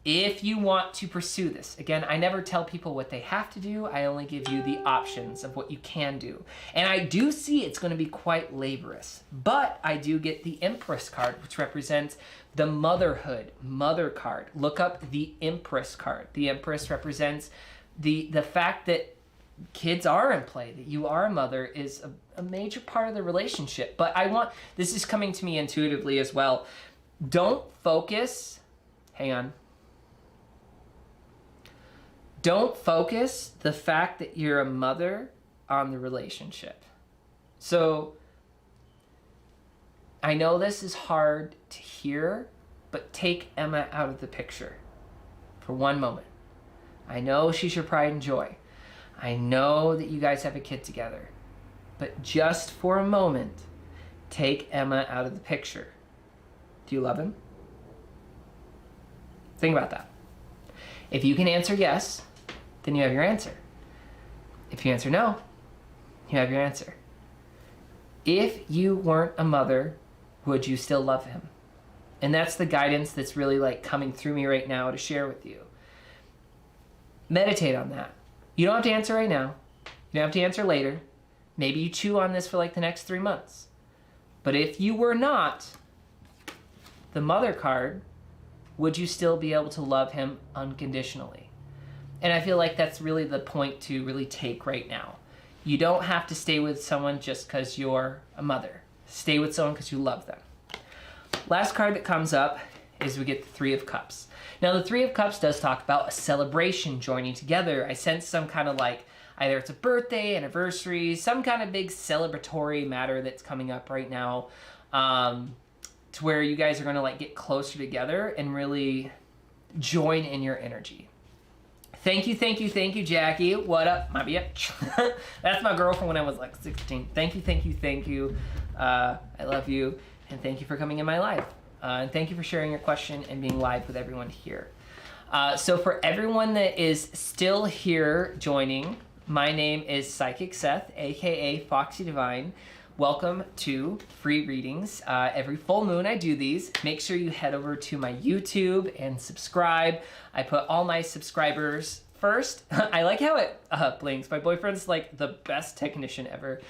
if you want to pursue this. Again, I never tell people what they have to do. I only give you the options of what you can do. And I do see it's going to be quite laborious. But I do get the Empress card, which represents the motherhood, mother card. Look up the Empress card. The Empress represents the fact that kids are in play, that you are a mother is a major part of the relationship. But this is coming to me intuitively as well. Don't focus, hang on. Don't focus the fact that you're a mother on the relationship. So I know this is hard to hear, but take Emma out of the picture for one moment. I know she's your pride and joy. I know that you guys have a kid together, but just for a moment, take Emma out of the picture. Do you love him? Think about that. If you can answer yes, then you have your answer. If you answer no, you have your answer. If you weren't a mother, would you still love him? And that's the guidance that's really like coming through me right now to share with you. Meditate on that. You don't have to answer right now. You don't have to answer later. Maybe you chew on this for like the next 3 months. But if you were not the mother card, would you still be able to love him unconditionally? And I feel like that's really the point to really take right now. You don't have to stay with someone just because you're a mother. Stay with someone because you love them. Last card that comes up is we get the 3 of Cups. Now the 3 of Cups does talk about a celebration joining together. I sense some kind of like, either it's a birthday, anniversary, some kind of big celebratory matter that's coming up right now, to where you guys are gonna like get closer together and really join in your energy. Thank you, Jackie. What up, my bitch? That's my girl from when I was like 16. Thank you. I love you, and thank you for coming in my life. And thank you for sharing your question and being live with everyone here. So for everyone that is still here joining, my name is Psychic Seth, aka Foxy Divine. Welcome to free readings. Every full moon I do these. Make sure you head over to my YouTube and subscribe. I put all my subscribers first. I like how it blinks. My boyfriend's like the best technician ever.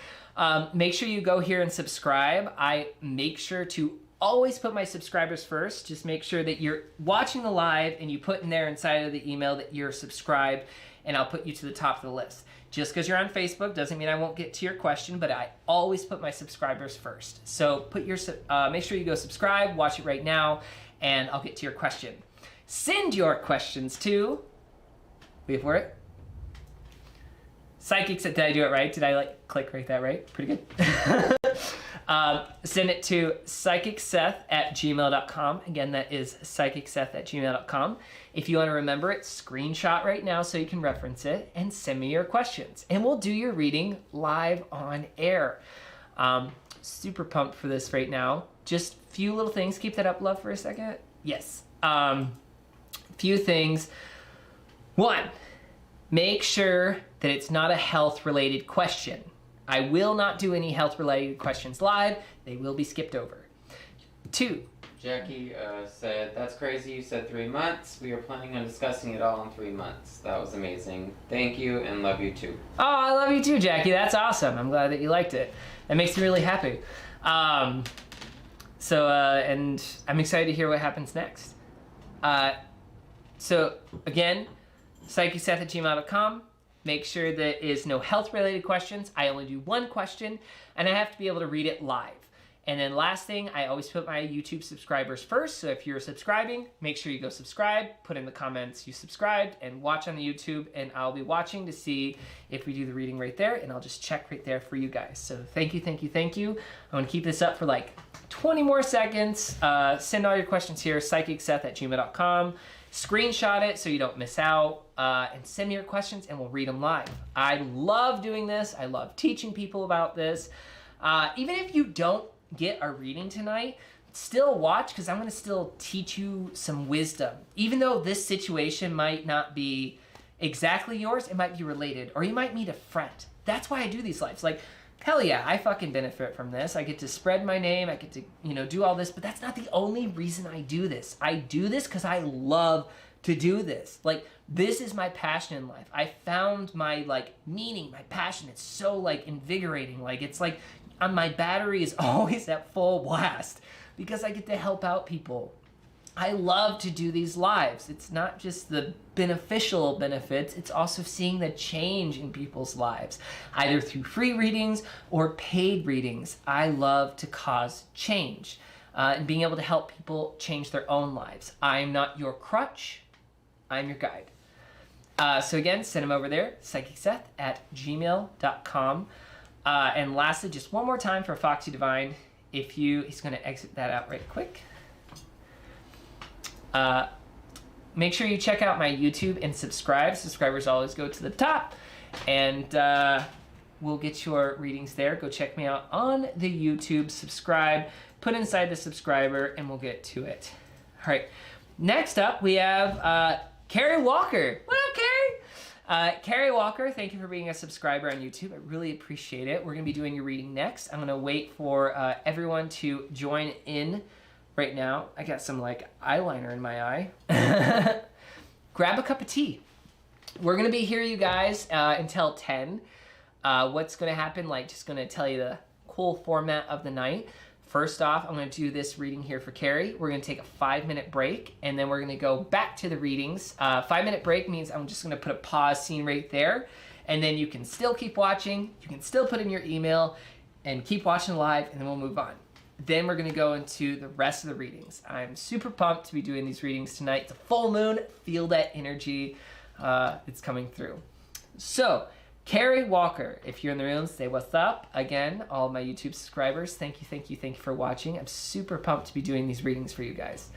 Make sure you go here and subscribe. I make sure to always put my subscribers first. Just make sure that you're watching the live and you put in there inside of the email that you're subscribed, and I'll put you to the top of the list. Just because you're on Facebook doesn't mean I won't get to your question, but I always put my subscribers first. So make sure you go subscribe, watch it right now, and I'll get to your question. Send your questions to, wait for it, Psychic Seth. Did I do it right? Did I like click right that right? Pretty good. Send it to psychicseth@gmail.com. Again, that is psychicseth@gmail.com. If you want to remember it, screenshot right now so you can reference it and send me your questions. And we'll do your reading live on air. Super pumped for this right now. just few little things. Keep that up, love, for a second. Yes. Few things. One, make sure that it's not a health-related question. I will not do any health-related questions live. They will be skipped over. 2. Jackie said, that's crazy, you said 3 months. We are planning on discussing it all in 3 months. That was amazing. Thank you and love you too. Oh, I love you too, Jackie. That's awesome. I'm glad that you liked it. That makes me really happy. And I'm excited to hear what happens next. So again, psychicseth@gmail.com. Make sure there is no health-related questions. I only do one question, and I have to be able to read it live. And then last thing, I always put my YouTube subscribers first. So if you're subscribing, make sure you go subscribe, put in the comments you subscribed, and watch on the YouTube. And I'll be watching to see if we do the reading right there. And I'll just check right there for you guys. So thank you, thank you, thank you. I'm going to keep this up for like 20 more seconds. Send all your questions here, psychicseth@gmail.com. Screenshot it so you don't miss out. And send me your questions and we'll read them live. I love doing this. I love teaching people about this. Even if you don't get our reading tonight, still watch, because I'm going to still teach you some wisdom. Even though this situation might not be exactly yours, it might be related, or you might meet a friend. That's why I do these lives. Like, hell yeah, I fucking benefit from this. I get to spread my name. I get to, do all this, but that's not the only reason I do this. I do this because I love to do this. Like, this is my passion in life. I found my, meaning, my passion. It's so, invigorating. It's like, my battery is always at full blast because I get to help out people. I love to do these lives. It's not just the beneficial benefits, it's also seeing the change in people's lives, either through free readings or paid readings. I love to cause change and being able to help people change their own lives. I'm not your crutch, I'm your guide. So again, send them over there, psychicseth@gmail.com. And lastly, just one more time for Foxy Divine, he's going to exit that out right quick. Make sure you check out my YouTube and subscribe. Subscribers always go to the top. And we'll get your readings there. Go check me out on the YouTube. Subscribe. Put inside the subscriber, and we'll get to it. All right. Next up, we have Carrie Walker. What up, Carrie? Carrie Walker, thank you for being a subscriber on YouTube. I really appreciate it. We're going to be doing your reading next. I'm going to wait for everyone to join in right now. I got some eyeliner in my eye. Grab a cup of tea. We're going to be here, you guys, until 10. What's going to happen, just going to tell you the cool format of the night. First off, I'm going to do this reading here for Carrie. We're going to take a 5-minute break, and then we're going to go back to the readings. 5-minute break means I'm just going to put a pause scene right there, and then you can still keep watching. You can still put in your email and keep watching live, and then we'll move on. Then we're going to go into the rest of the readings. I'm super pumped to be doing these readings tonight. It's a full moon. Feel that energy. It's coming through. So, Carrie Walker, if you're in the room, say what's up. Again, all of my YouTube subscribers, thank you, thank you, thank you for watching. I'm super pumped to be doing these readings for you guys.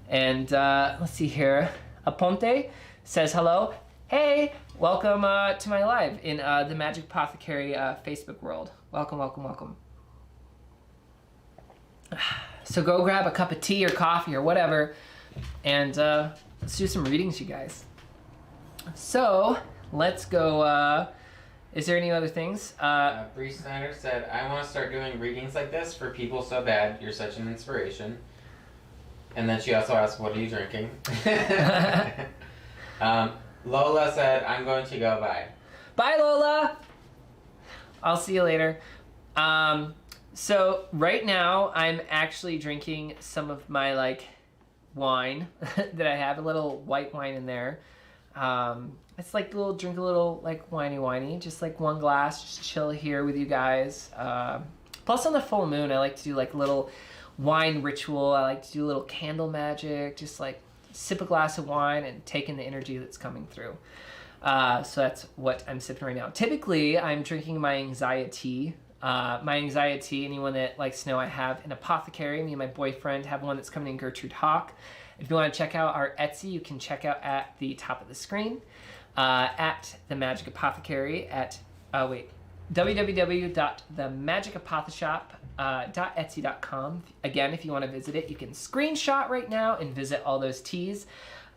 And let's see here. Aponte says hello. Hey, welcome to my live in the Magic Apothecary Facebook world. Welcome, welcome, welcome. So go grab a cup of tea or coffee or whatever, and let's do some readings, you guys. So let's go. Is there any other things? Bree Snyder said, I want to start doing readings like this for people so bad. You're such an inspiration. And then she also asked, what are you drinking? Lola said, I'm going to go. Bye. Bye, Lola. I'll see you later. So right now I'm actually drinking some of my wine that I have, a little white wine in there. It's drink a little whiny, just one glass, just chill here with you guys. Plus on the full moon, I like to do little wine ritual. I like to do a little candle magic, just sip a glass of wine and take in the energy that's coming through. So that's what I'm sipping right now. Typically, I'm drinking my anxiety. Anyone that likes to know, I have an apothecary. Me and my boyfriend have one that's coming in Gertrude Hawk. If you want to check out our Etsy, you can check out at the top of the screen. At the Magic Apothecary at www.themagicapotheshop Etsy.com. Again, if you want to visit it, you can screenshot right now and visit all those teas.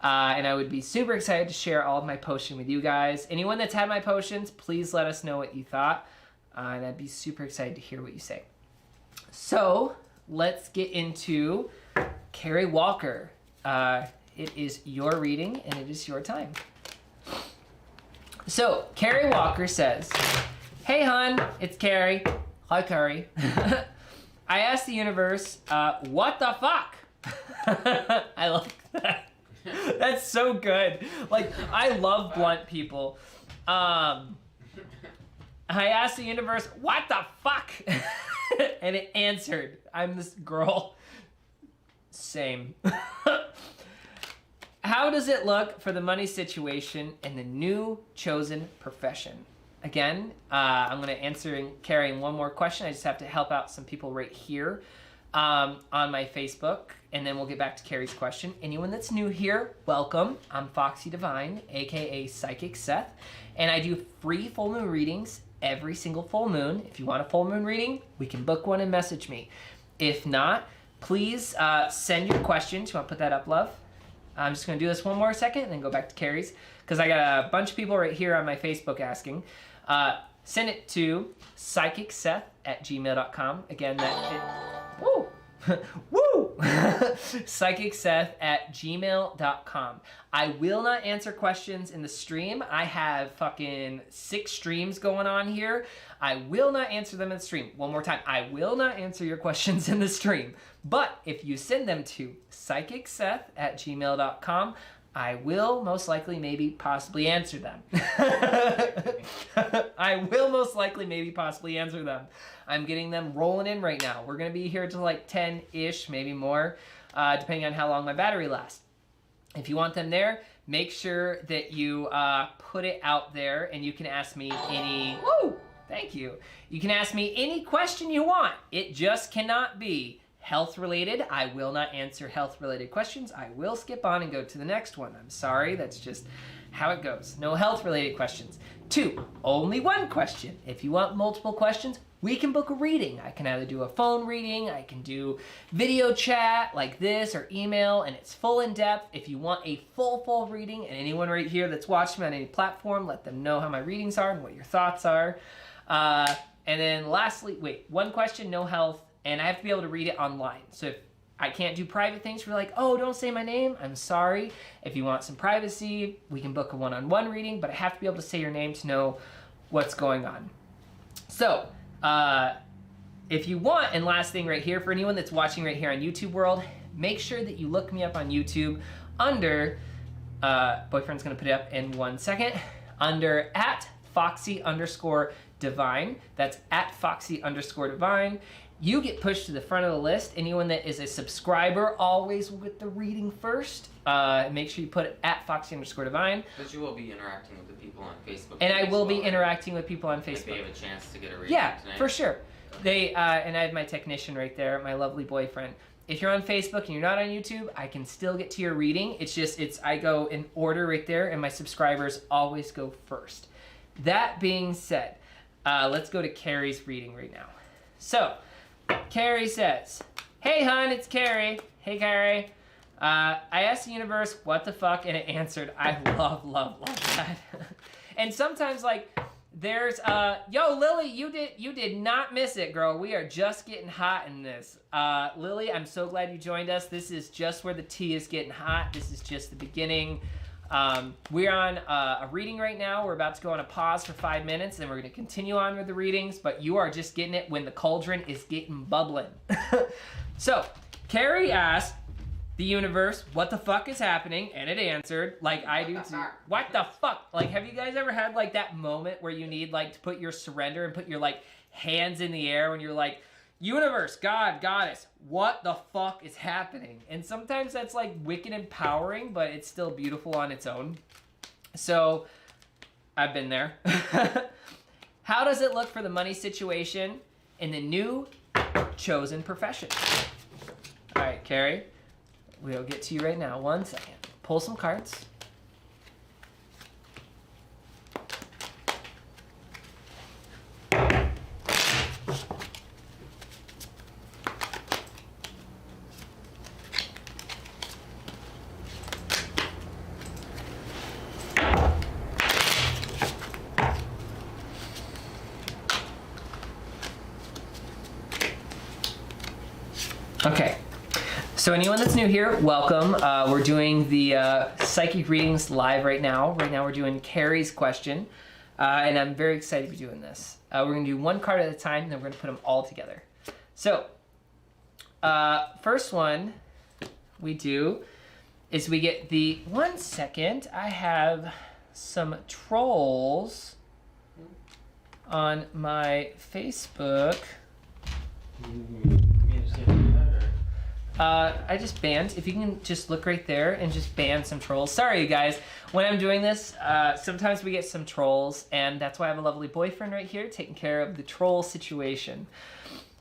And I would be super excited to share all of my potion with you guys. Anyone that's had my potions, please let us know what you thought. And I'd be super excited to hear what you say. So let's get into Carrie Walker. It is your reading and it is your time. So Carrie Walker says, "Hey hun, it's Carrie." Hi Carrie. "I asked the universe, what the fuck?" I like that. That's so good. Like, I love blunt people. I asked the universe, what the fuck? And it answered. I'm this girl. Same. "How does it look for the money situation in the new chosen profession?" Again, I'm going to answer Carrie one more question. I just have to help out some people right here on my Facebook, and then we'll get back to Carrie's question. Anyone that's new here, welcome. I'm Foxy Divine, aka Psychic Seth, and I do free full moon readings every single full moon. If you want a full moon reading, we can book one and message me. If not, please send your questions. You want to put that up, love? I'm just going to do this one more second and then go back to Carrie's, because I got a bunch of people right here on my Facebook asking. Send it to psychicseth@gmail.com. Again, woo! Woo! psychicseth@gmail.com. I will not answer questions in the stream. I have fucking 6 streams going on here. I will not answer them in the stream. One more time. I will not answer your questions in the stream. But if you send them to psychicseth@gmail.com, I will most likely, maybe, possibly answer them. I will most likely, maybe, possibly answer them. I'm getting them rolling in right now. We're going to be here till like 10-ish, maybe more, depending on how long my battery lasts. If you want them there, make sure that you put it out there, and you can ask me any... Woo! Thank you. You can ask me any question you want. It just cannot be health related. I will not answer health related questions. I will skip on and go to the next one. I'm sorry, that's just how it goes. No health related questions. 2, only one question. If you want multiple questions, we can book a reading. I can either do a phone reading, I can do video chat like this, or email, and it's full in depth. If you want a full reading, and anyone right here that's watching me on any platform, let them know how my readings are and what your thoughts are. And then lastly, one question, no health, and I have to be able to read it online. So if I can't do private things, if you're like, oh, don't say my name, I'm sorry. If you want some privacy, we can book a one-on-one reading, but I have to be able to say your name to know what's going on. So, if you want, and last thing right here, for anyone that's watching right here on YouTube world, make sure that you look me up on YouTube under, boyfriend's gonna put it up in 1 second, under @Foxy_Divine. That's @Foxy_Divine. You get pushed to the front of the list. Anyone that is a subscriber always will get the reading first. Make sure you put it @Foxy_Divine. But you will be interacting with the people on Facebook. And I will be interacting with people on Facebook. If they have a chance to get a reading tonight. For sure. They and I have my technician right there, my lovely boyfriend. If you're on Facebook and you're not on YouTube, I can still get to your reading. I go in order right there, and my subscribers always go first. That being said, let's go to Carrie's reading right now. So, Carrie says, "Hey hun, it's Carrie." Hey Carrie. I asked the universe, what the fuck, and it answered. I love that. And sometimes, like, there's yo Lily, you did not miss it, girl. We are just getting hot in this. Lily, I'm so glad you joined us. This is just where the tea is getting hot. This is just the beginning. We're on a reading right now. We're about to go on a pause for 5 minutes, and we're going to continue on with the readings, but you are just getting it when the cauldron is getting bubbling. So, Carrie asked the universe, what the fuck is happening? And it answered, like I do too. What the fuck? Like, have you guys ever had, like, that moment where you need, like, to put your surrender and put your, like, hands in the air when you're like, universe, God, goddess, what the fuck is happening? And sometimes that's like wicked empowering, but it's still beautiful on its own. So, I've been there. How does it look for the money situation in the new chosen profession? All right, Carrie, we'll get to you right now. 1 second. Pull some cards. So anyone that's new here, welcome. We're doing the psychic readings live right now. Right now we're doing Carrie's question, and I'm very excited to be doing this. We're gonna do one card at a time, and then we're gonna put them all together. So, first one we do is we get the, 1 second, I have some trolls on my Facebook. I just banned, if you can just look right there and just ban some trolls. Sorry you guys, when I'm doing this, sometimes we get some trolls, and that's why I have a lovely boyfriend right here taking care of the troll situation.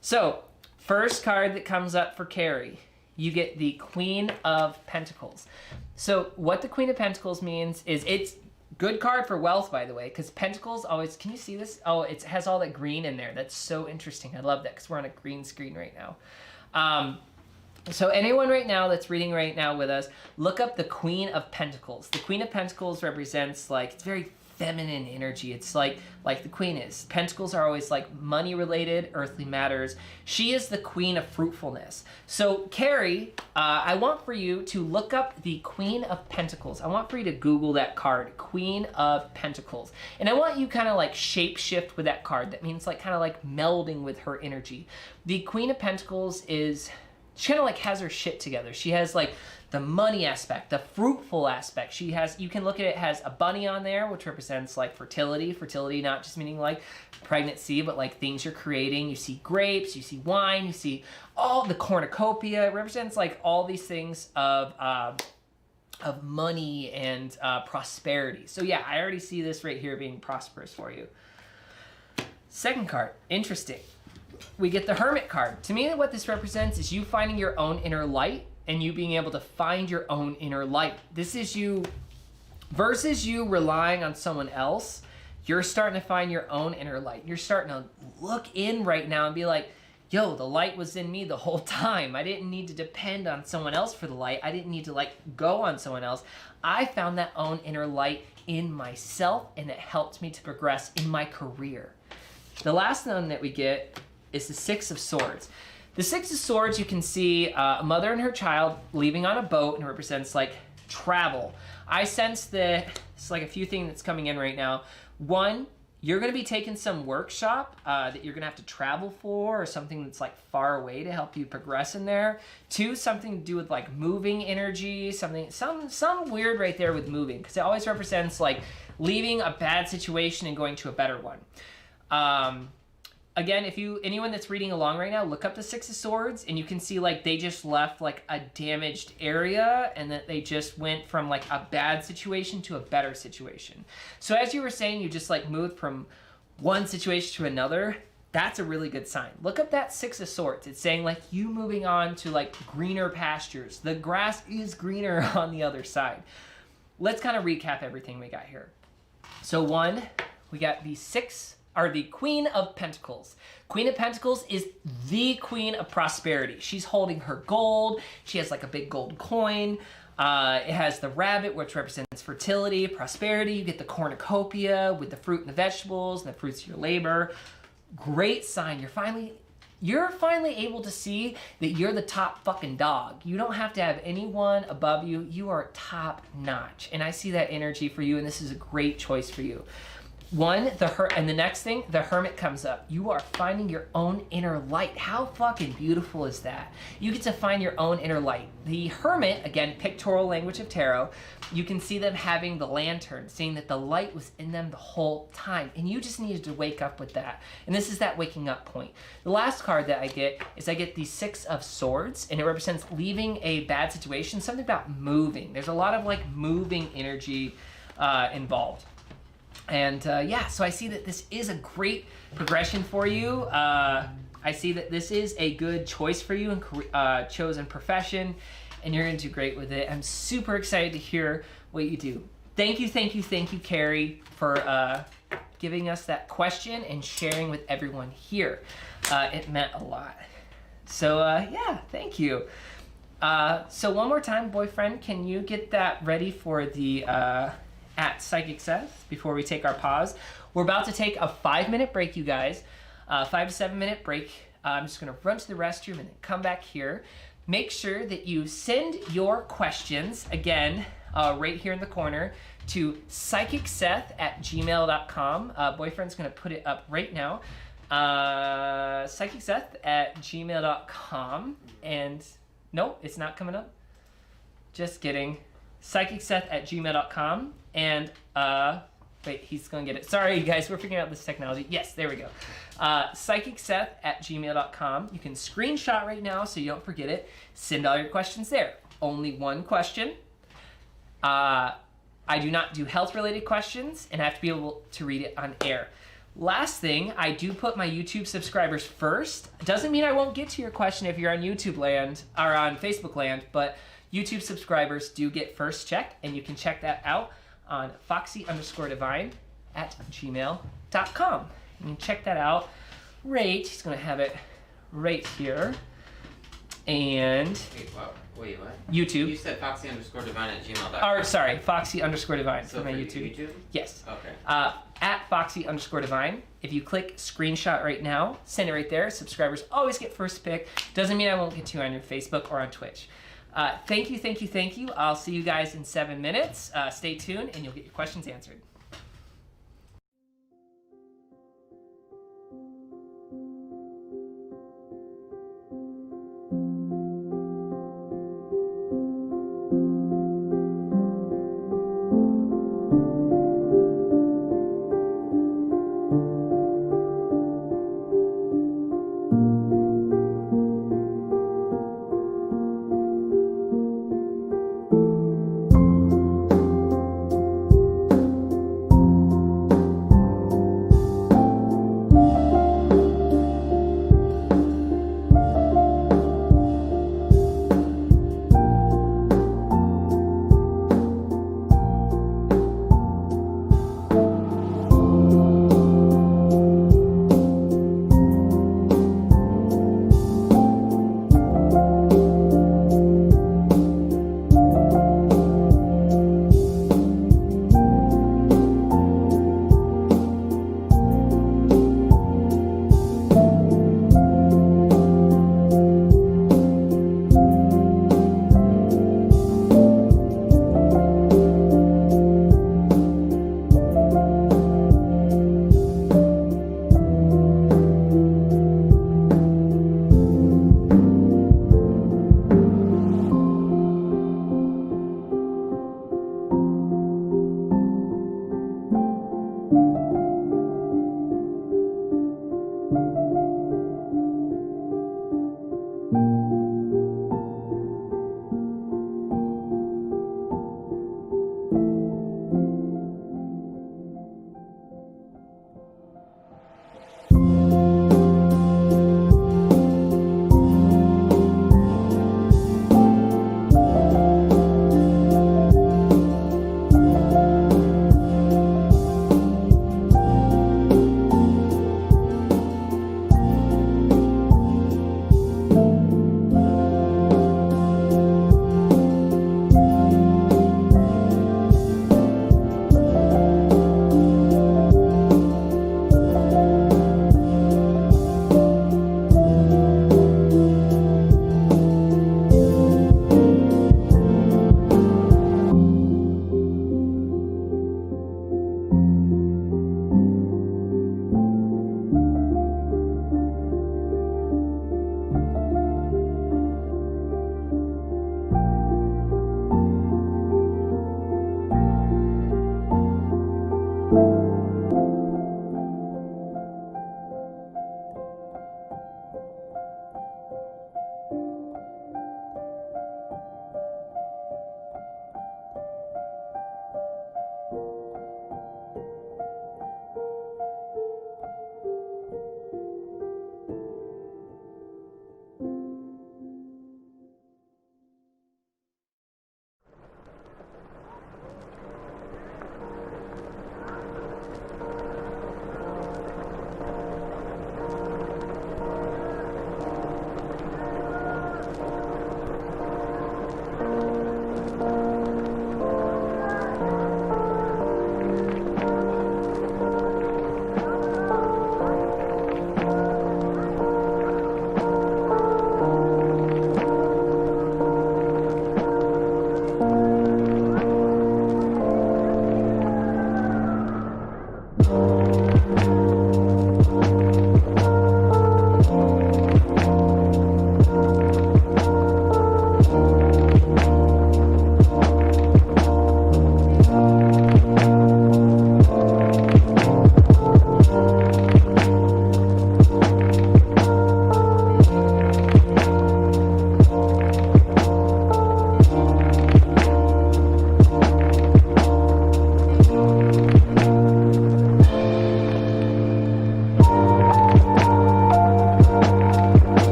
So, first card that comes up for Carrie, you get the Queen of Pentacles. So what the Queen of Pentacles means is, it's good card for wealth, by the way, because Pentacles always, can you see this? Oh, it has all that green in there. That's so interesting. I love that because we're on a green screen right now. So anyone right now that's reading right now with us, look up the Queen of Pentacles. The Queen of Pentacles represents, like, it's very feminine energy. It's like the Queen is. Pentacles are always like money related, earthly matters. She is the Queen of fruitfulness. So Carrie, I want for you to look up the Queen of Pentacles. I want for you to Google that card, Queen of Pentacles. And I want you kind of like shape shift with that card. That means like kind of like melding with her energy. The Queen of Pentacles is, she kind of like has her shit together. She has like the money aspect, the fruitful aspect. She has, you can look at it, has a bunny on there, which represents like fertility. Fertility not just meaning like pregnancy, but like things you're creating. You see grapes, you see wine, you see all the cornucopia. It represents like all these things of money and prosperity. So yeah, I already see this right here being prosperous for you. Second card, interesting. We get the Hermit card. To me, what this represents is you finding your own inner light and you being able to find your own inner light. This is you, versus you relying on someone else, you're starting to find your own inner light. You're starting to look in right now and be like, yo, the light was in me the whole time. I didn't need to depend on someone else for the light. I didn't need to like go on someone else. I found that own inner light in myself, and it helped me to progress in my career. The last one that we get is the Six of Swords. The Six of Swords, you can see a mother and her child leaving on a boat, and it represents like travel. I sense that it's like a few things that's coming in right now. One, you're gonna be taking some workshop that you're gonna have to travel for, or something that's like far away to help you progress in there. Two, something to do with like moving energy, some weird right there with moving, because it always represents like leaving a bad situation and going to a better one. Again, if anyone that's reading along right now, look up the Six of Swords, and you can see like they just left like a damaged area, and that they just went from like a bad situation to a better situation. So as you were saying, you just like moved from one situation to another. That's a really good sign. Look up that Six of Swords. It's saying like you moving on to like greener pastures. The grass is greener on the other side. Let's kind of recap everything we got here. So one, we got the Queen of Pentacles. Queen of Pentacles is the queen of prosperity. She's holding her gold. She has like a big gold coin. It has the rabbit, which represents fertility, prosperity. You get the cornucopia with the fruit and the vegetables and the fruits of your labor. Great sign. You're finally able to see that you're the top fucking dog. You don't have to have anyone above you. You are top notch. And I see that energy for you, and this is a great choice for you. One, and the next thing, the Hermit comes up. You are finding your own inner light. How fucking beautiful is that? You get to find your own inner light. The Hermit, again, pictorial language of tarot, you can see them having the lantern, seeing that the light was in them the whole time. And you just needed to wake up with that. And this is that waking up point. The last card that I get is I get the Six of Swords, and it represents leaving a bad situation, something about moving. There's a lot of like moving energy involved. And yeah, so I see that this is a great progression for you. I see that this is a good choice for you and chosen profession, and you're gonna do great with it. I'm super excited to hear what you do. Thank you, Carrie, for giving us that question and sharing with everyone here. It meant a lot. So yeah, thank you. So one more time, boyfriend, can you get that ready for the at Psychic Seth before we take our pause? We're about to take a 5-minute break, you guys. 5 to 7 minute break. I'm just gonna run to the restroom and then come back here. make sure that you send your questions, again, right here in the corner, to psychicseth@gmail.com. Boyfriend's going to put it up right now. psychicseth@gmail.com. And no, it's not coming up. Just kidding. psychicseth@gmail.com. And wait, he's going to get it. Sorry, you guys, we're figuring out this technology. Yes, there we go. psychicseth@gmail.com. You can screenshot right now so you don't forget it. Send all your questions there. Only one question. I do not do health-related questions, and I have to be able to read it on air. Last thing, I do put my YouTube subscribers first. Doesn't mean I won't get to your question if you're on YouTube land or on Facebook land, but YouTube subscribers do get first check, and you can check that out on foxy_divine@gmail.com. You can check that out. He's gonna have it right here. And Wait, what? YouTube. You said foxy_divine@gmail.com. Or sorry, foxy_divine So for my for YouTube. Yes. Okay. At foxy_divine. If you click screenshot right now, send it right there. Subscribers always get first pick. Doesn't mean I won't get to you on your Facebook or on Twitch. Thank you. I'll see you guys in 7 minutes. Stay tuned and you'll get your questions answered.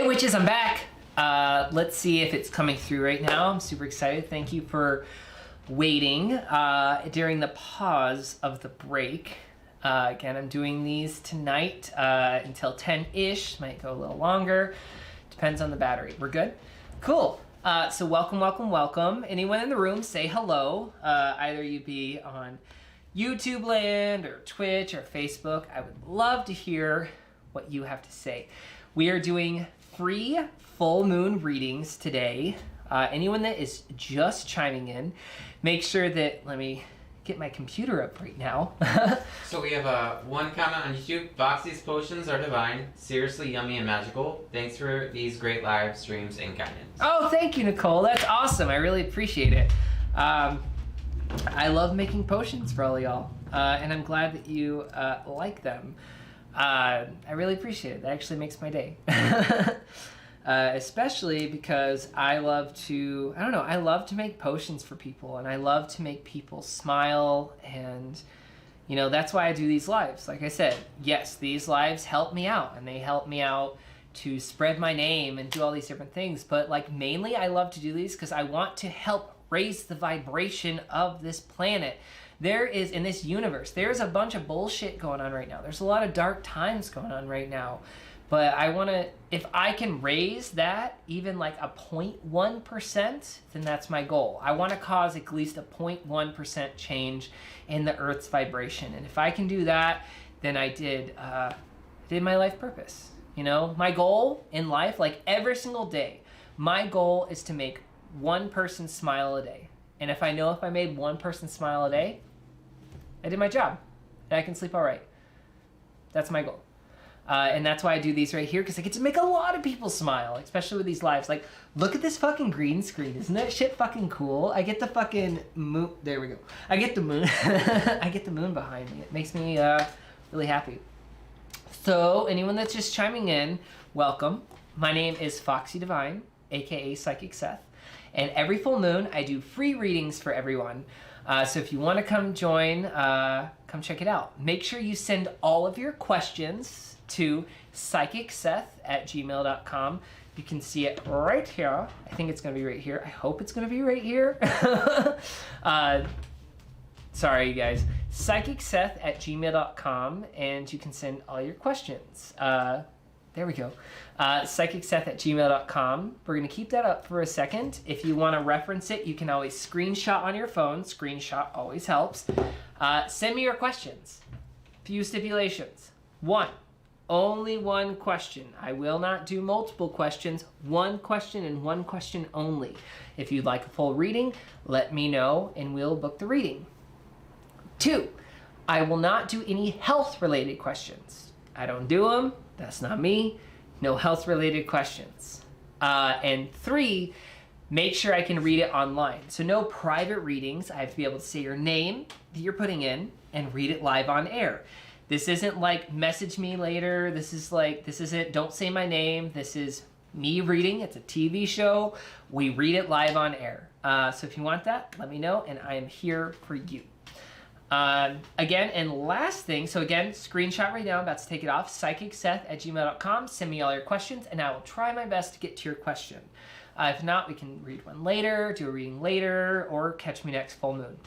Witches, I'm back. Let's see if it's coming through right now. I'm super excited. Thank you for waiting during the pause of the break. Again, I'm doing these tonight until 10-ish. Might go a little longer. Depends on the battery. We're good? Cool. So welcome, welcome, welcome. Anyone in the room, say hello. Either you be on YouTube land or Twitch or Facebook. I would love to hear what you have to say. We are doing free full moon readings today. Anyone that is just chiming in, make sure that, let me get my computer up right now. So we have one comment on YouTube. Foxy's potions are divine, seriously yummy and magical. Thanks for these great live streams and guidance. Oh, thank you, Nicole. That's awesome. I really appreciate it. I love making potions for all y'all, and I'm glad that you like them. I really appreciate it. That actually makes my day. Especially because I love to, I love to make potions for people, and I love to make people smile, and, that's why I do these lives. Like I said, yes, these lives help me out, and they help me out to spread my name and do all these different things, but, mainly I love to do these because I want to help raise the vibration of this planet. There is, in this universe, there's a bunch of bullshit going on right now. There's a lot of dark times going on right now. But I want to, if I can raise that even a 0.1%, then that's my goal. I want to cause at least a 0.1% change in the Earth's vibration. And if I can do that, then I did my life purpose. My goal in life, every single day, my goal is to make one person smile a day. And if I made one person smile a day, I did my job, and I can sleep all right. That's my goal. And that's why I do these right here, because I get to make a lot of people smile, especially with these lives. Look at this fucking green screen. Isn't that shit fucking cool? I get the fucking moon. There we go. I get the moon. I get the moon behind me. It makes me really happy. So anyone that's just chiming in, welcome. My name is Foxy Divine, aka Psychic Seth, and every full moon I do free readings for everyone. So if you want to come join, come check it out. Make sure you send all of your questions to psychicseth@gmail.com. You can see it right here. I think it's going to be right here. I hope it's going to be right here. Sorry, you guys. psychicseth@gmail.com, and you can send all your questions. There we go. psychicseth@gmail.com. We're going to keep that up for a second. If you want to reference it, you can always screenshot on your phone. Screenshot always helps. Send me your questions. Few stipulations. 1. Only one question. I will not do multiple questions. One question and one question only. If you'd like a full reading, let me know and we'll book the reading. 2. I will not do any health-related questions. I don't do them. That's not me. No health-related questions. And 3, make sure I can read it online. So no private readings. I have to be able to say your name that you're putting in and read it live on air. This isn't like message me later. This isn't don't say my name. This is me reading. It's a TV show. We read it live on air. So if you want that, let me know and I am here for you. Again, and last thing, so again, screenshot right now, I'm about to take it off, psychicseth@gmail.com, send me all your questions, and I will try my best to get to your question. If not, we can read one later, do a reading later, or catch me next full moon.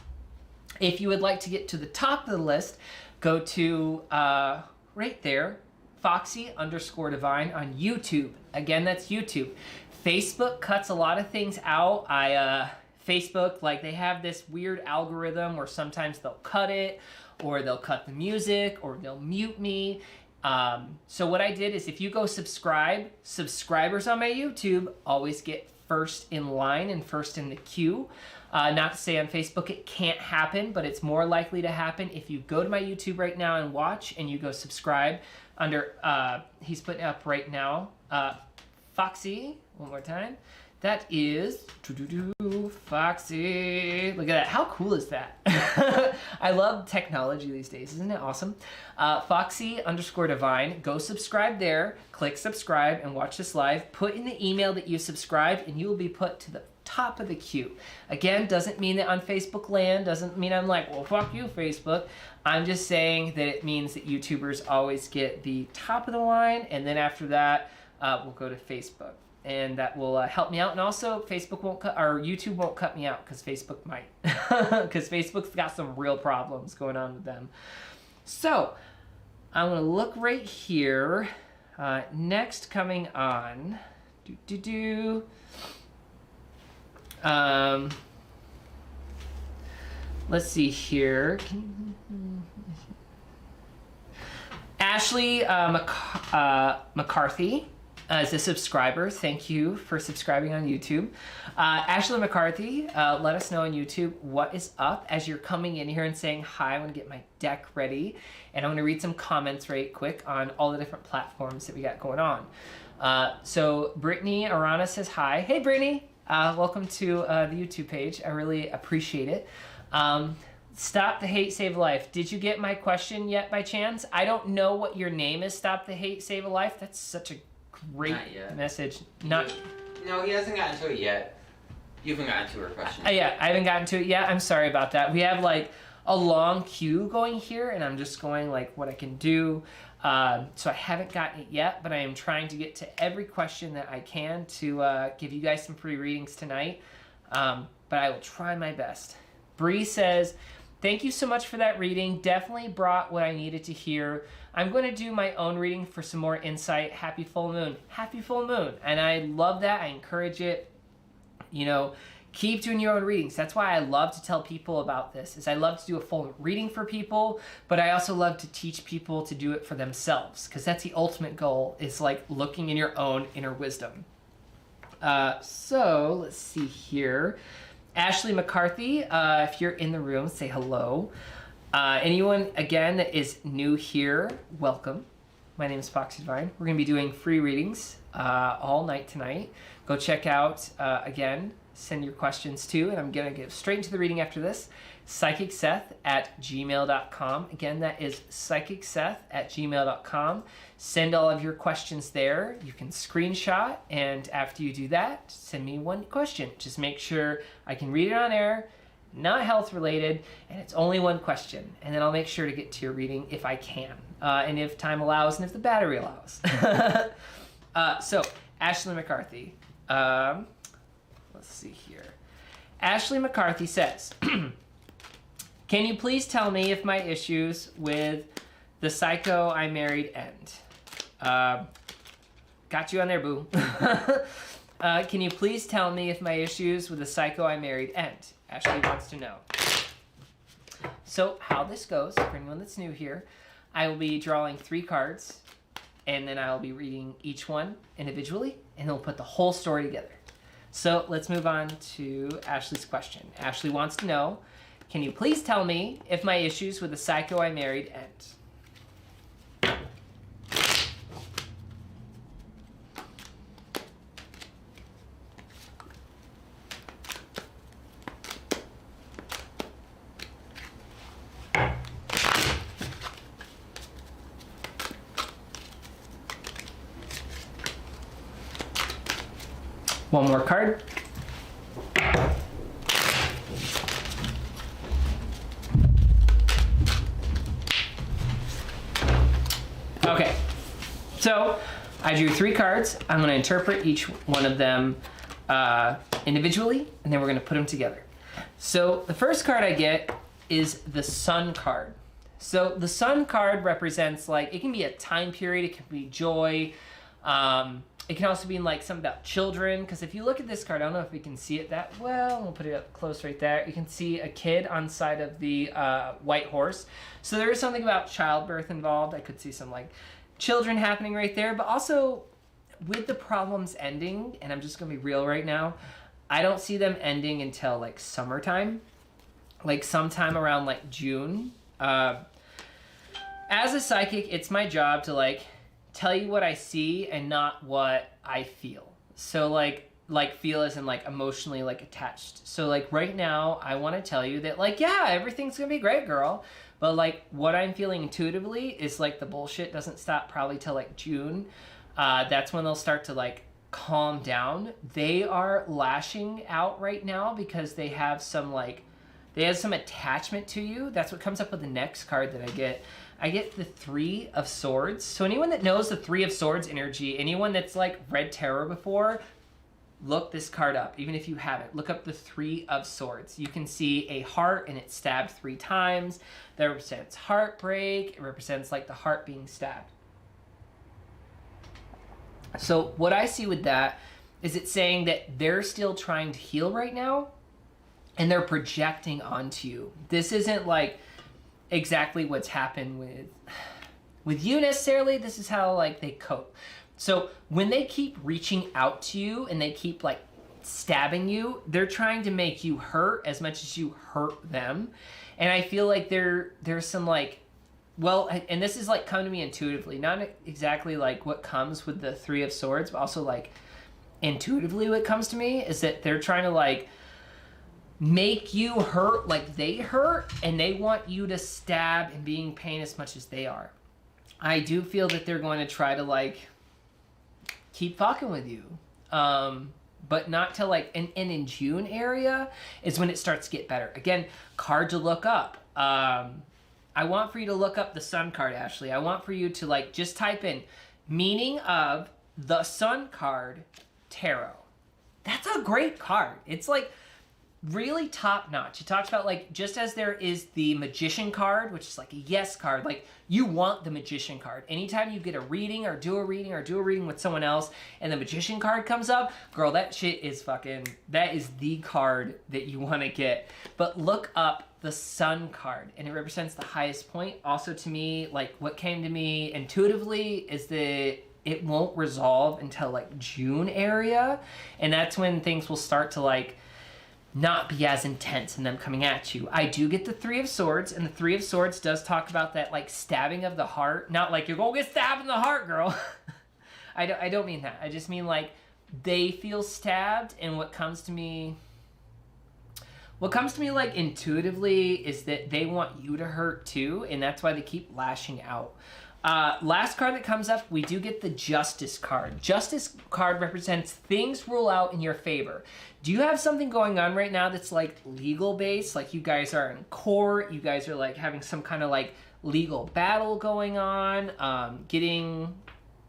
If you would like to get to the top of the list, go to, right there, Foxy_Divine on YouTube. Again, that's YouTube. Facebook cuts a lot of things out. Facebook, like they have this weird algorithm where sometimes they'll cut it, or they'll cut the music, or they'll mute me. So what I did is if you go subscribe, subscribers on my YouTube always get first in line and first in the queue. Not to say on Facebook it can't happen, but it's more likely to happen if you go to my YouTube right now and watch, and you go subscribe under, he's putting up right now, Foxy, one more time. That is Foxy. Look at that. How cool is that? I love technology these days. Isn't it awesome? Foxy_Divine. Go subscribe there. Click subscribe and watch this live. Put in the email that you subscribed and you will be put to the top of the queue. Again, doesn't mean that on Facebook land. Doesn't mean I'm like, well, fuck you, Facebook. I'm just saying that it means that YouTubers always get the top of the line. And then after that, we'll go to Facebook. And that will help me out. And also, Facebook won't cut, or YouTube won't cut me out, because Facebook might. Because Facebook's got some real problems going on with them. So, I'm going to look right here. Next coming on. Let's see here. Ashley McCarthy. As a subscriber, thank you for subscribing on YouTube. Ashley McCarthy, let us know on YouTube what is up as you're coming in here and saying, hi, I'm gonna get my deck ready. And I'm gonna read some comments right quick on all the different platforms that we got going on. So Brittany Arana says hi. Hey Brittany, welcome to the YouTube page. I really appreciate it. Stop the Hate, Save a Life. Did you get my question yet by chance? I don't know what your name is, Stop the Hate, Save a Life. That's such a great message. No, he hasn't gotten to it yet. You haven't gotten to her question. Yeah, I haven't gotten to it yet. I'm sorry about that. We have like a long queue going here, and I'm just going like what I can do. So I haven't gotten it yet, but I am trying to get to every question that I can to give you guys some free readings tonight. But I will try my best. Bree says, thank you so much for that reading. Definitely brought what I needed to hear. I'm going to do my own reading for some more insight. Happy full moon. Happy full moon. And I love that. I encourage it. You know, keep doing your own readings. That's why I love to tell people about this, is I love to do a full reading for people, but I also love to teach people to do it for themselves, because that's the ultimate goal, is like looking in your own inner wisdom. So let's see here. Ashley McCarthy, if you're in the room, say hello. Anyone, again, that is new here, welcome. My name is Foxy Divine. We're going to be doing free readings all night tonight. Go check out, again, send your questions too, and I'm going to get straight into the reading after this. psychicseth@gmail.com. Again, that is psychicseth@gmail.com. Send all of your questions there. You can screenshot, and after you do that, send me one question. Just make sure I can read it on air, not health related, and it's only one question. And then I'll make sure to get to your reading if I can, and if time allows, and if the battery allows. So, Ashley McCarthy. Let's see here. Ashley McCarthy says, can you please tell me if my issues with the psycho I married end? Got you on there, boo. Can you please tell me if my issues with the psycho I married end? Ashley wants to know. So how this goes, for anyone that's new here, I will be drawing 3 cards, and then I will be reading each one individually, and then we'll put the whole story together. So let's move on to Ashley's question. Ashley wants to know, can you please tell me if my issues with the psycho I married end? One more card. Okay, so I drew 3 cards. I'm going to interpret each one of them individually, and then we're going to put them together. So the first card I get is the Sun card. So the Sun card represents, like, it can be a time period, it can be joy, it can also be like something about children, because if you look at this card, I don't know if we can see it that well. We'll put it up close right there. You can see a kid on side of the white horse. So there is something about childbirth involved. I could see some like children happening right there, but also with the problems ending, and I'm just gonna be real right now, I don't see them ending until like summertime, like sometime around like June. As a psychic, it's my job to like tell you what I see and not what I feel. So like feel as in like emotionally like attached. So like right now I want to tell you that like, yeah, everything's gonna be great, girl. But like what I'm feeling intuitively is like the bullshit doesn't stop probably till like June. That's when they'll start to like calm down. They are lashing out right now because they have some attachment to you. That's what comes up with the next card that I get. I get the 3 of Swords. So anyone that knows the 3 of Swords energy, anyone that's like read tarot before, look this card up. Even if you haven't, look up the 3 of Swords. You can see a heart and it's stabbed 3 times. That represents heartbreak. It represents like the heart being stabbed. So what I see with that is it's saying that they're still trying to heal right now and they're projecting onto you. This isn't like exactly what's happened with you necessarily. This is how like they cope. So when they keep reaching out to you and they keep like stabbing you, they're trying to make you hurt as much as you hurt them. And I feel like there's some like, well, and this is like come to me intuitively, not exactly like what comes with the 3 of Swords, but also like intuitively what comes to me is that they're trying to like make you hurt like they hurt, and they want you to stab and be in pain as much as they are. I do feel that they're going to try to like keep fucking with you, but not till like and in June area is when it starts to get better. Again, card to look up. I want for you to look up the Sun card, Ashley. I want for you to like just type in meaning of the Sun card tarot. That's a great card. It's like really top notch. It talks about like, just as there is the Magician card, which is like a yes card, like you want the Magician card. Anytime you get a reading or do a reading with someone else and the Magician card comes up, girl, that shit is fucking, that is the card that you want to get. But look up the Sun card, and it represents the highest point. Also to me, like what came to me intuitively is that it won't resolve until like June area, and that's when things will start to like not be as intense in them coming at you. I do get the 3 of Swords, and the 3 of Swords does talk about that like stabbing of the heart. Not like you're gonna get stabbed in the heart, girl. I don't mean that. I just mean like they feel stabbed, and what comes to me What comes to me like intuitively is that they want you to hurt too, and that's why they keep lashing out. Last card that comes up, we do get the Justice card. Justice card represents things rule out in your favor. Do you have something going on right now that's like legal based? Like you guys are in court, you guys are like having some kind of like legal battle going on, getting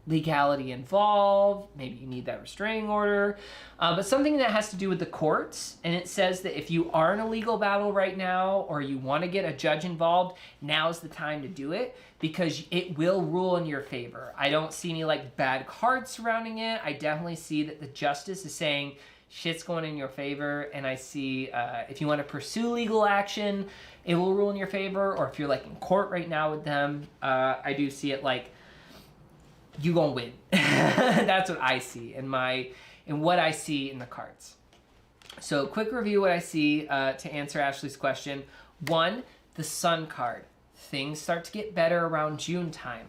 legality involved, maybe you need that restraining order, but something that has to do with the courts. And it says that if you are in a legal battle right now or you want to get a judge involved, now's the time to do it because it will rule in your favor. I don't see any like bad cards surrounding it. I definitely see that the Justice is saying shit's going in your favor, and I see if you want to pursue legal action, it will rule in your favor, or if you're like in court right now with them, I do see it like you gonna win. That's what I see in what I see in the cards. So quick review what I see to answer Ashley's question. 1, the Sun card. Things start to get better around June time.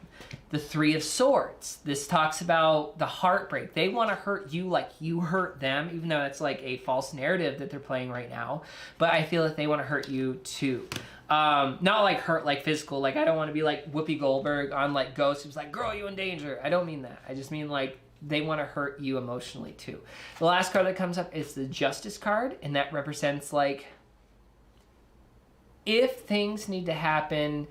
The 3 of Swords. This talks about the heartbreak. They want to hurt you like you hurt them, even though it's like a false narrative that they're playing right now. But I feel that they want to hurt you too. Not like hurt like physical. Like I don't want to be like Whoopi Goldberg on like Ghost who's like, girl, you in danger. I don't mean that. I just mean like they want to hurt you emotionally too. The last card that comes up is the Justice card, and that represents like if things need to happen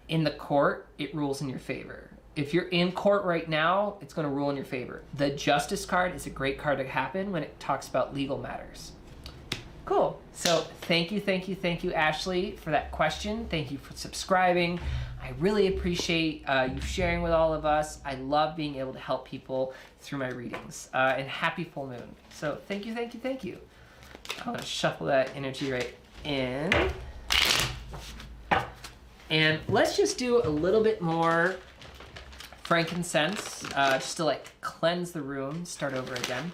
in the court, it rules in your favor. If you're in court right now, it's going to rule in your favor. The Justice card is a great card to happen when it talks about legal matters. Cool. So thank you, Ashley, for that question. Thank you for subscribing. I really appreciate you sharing with all of us. I love being able to help people through my readings. And happy full moon. So thank you. I'm going to shuffle that energy right in. And let's just do a little bit more frankincense, just to like cleanse the room, start over again.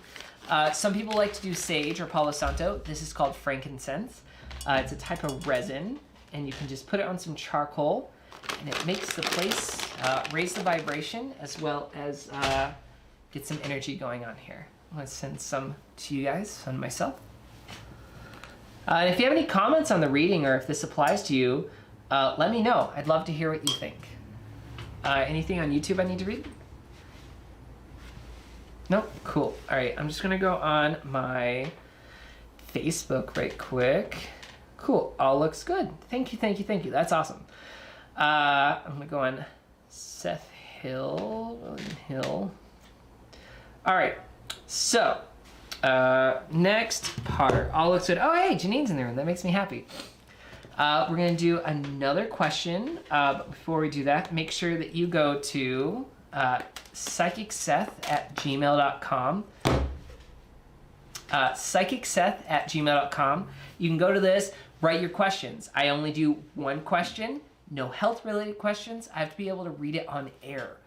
Some people like to do sage or Palo Santo. This is called frankincense. It's a type of resin, and you can just put it on some charcoal, and it makes the place raise the vibration as well as get some energy going on here. I'm going to send some to you guys, some to myself. And if you have any comments on the reading or if this applies to you, let me know. I'd love to hear what you think. Anything on YouTube I need to read? Nope. Cool. All right. I'm just going to go on my Facebook right quick. Cool. All looks good. Thank you. That's awesome. I'm going to go on Seth Hill. William Hill. All right. So, next part. All looks good. Oh, hey, Janine's in the room. That makes me happy. We're going to do another question. But before we do that, make sure that you go to psychicseth@gmail.com. Psychicseth@gmail.com. You can go to this, write your questions. I only do one question, no health-related questions. I have to be able to read it on air.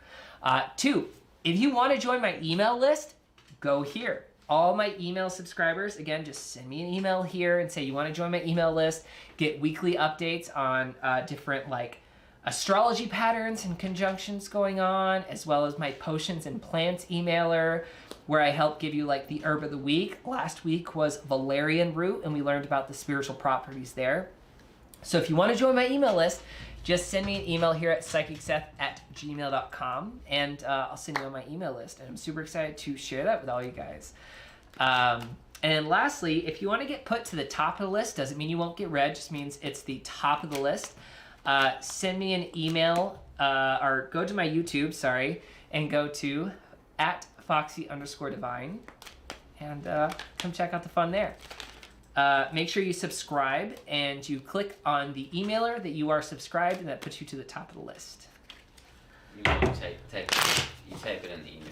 2, if you want to join my email list, go here. All my email subscribers, again, just send me an email here and say you want to join my email list, get weekly updates on different like astrology patterns and conjunctions going on, as well as my potions and plants emailer, where I help give you like the herb of the week. Last week was valerian root, and we learned about the spiritual properties there. So if you want to join my email list, just send me an email here at psychicseth@gmail.com, and I'll send you on my email list. And I'm super excited to share that with all you guys. And lastly, if you want to get put to the top of the list, doesn't mean you won't get read, just means it's the top of the list. Send me an email, or go to my YouTube, and go to @Foxy_Divine, and come check out the fun there. Make sure you subscribe and you click on the emailer that you are subscribed, and that puts you to the top of the list. You type it in the emailer.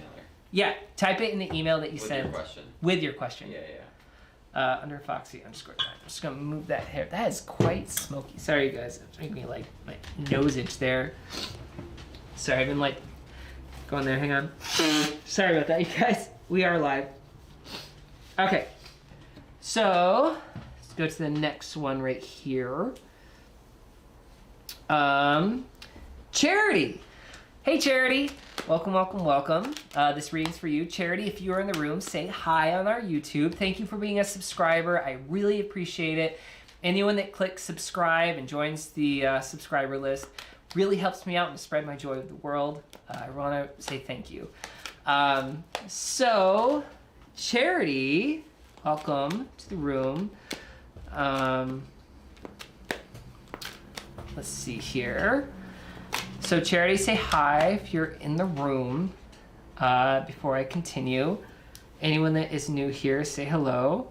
Yeah, type it in the email that you send. With your question. With your question. Yeah. Under Foxy_Divine. I'm just gonna move that hair. That is quite smoky. Sorry, you guys. It's making me like my nose itch there. Sorry, I've been like going there. Hang on. Sorry about that, you guys. We are live. Okay. So let's go to the next one right here. Charity. Hey, Charity. Welcome, welcome, welcome. This reading's for you. Charity, if you're in the room, say hi on our YouTube. Thank you for being a subscriber. I really appreciate it. Anyone that clicks subscribe and joins the subscriber list really helps me out and to spread my joy of the world. I want to say thank you. So, Charity, welcome to the room. Let's see here. So Charity, say hi if you're in the room before I continue. Anyone that is new here, say hello.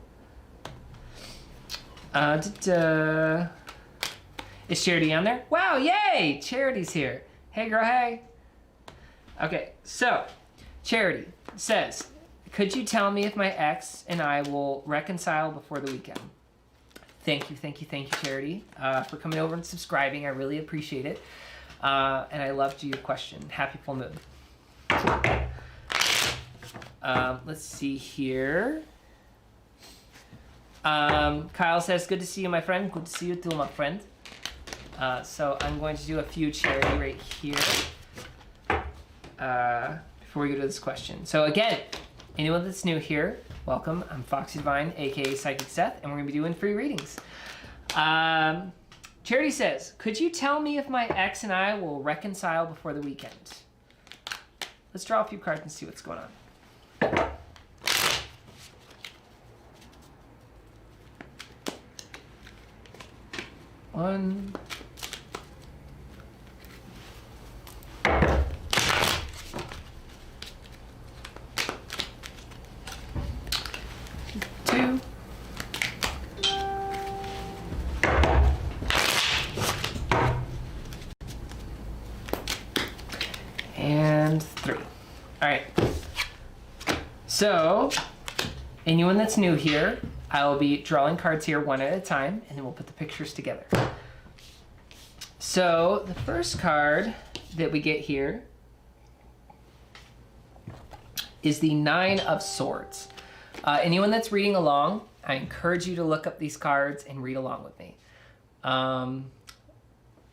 Is Charity on there? Wow, yay! Charity's here. Hey girl, hey. Okay, so Charity says, could you tell me if my ex and I will reconcile before the weekend? Thank you, Charity, for coming over and subscribing. I really appreciate it. And I loved your question. Happy full moon. Let's see here. Kyle says, good to see you, my friend. Good to see you too, my friend. So I'm going to do a few Charity right here before we go to this question. So again, anyone that's new here, welcome. I'm Foxy Divine, aka Psychic Seth, and we're going to be doing free readings. Charity says, could you tell me if my ex and I will reconcile before the weekend? Let's draw a few cards and see what's going on. One. Two. And three. All right. So, anyone that's new here, I will be drawing cards here one at a time, and then we'll put the pictures together. So, the first card that we get here is the Nine of Swords. Anyone that's reading along, I encourage you to look up these cards and read along with me.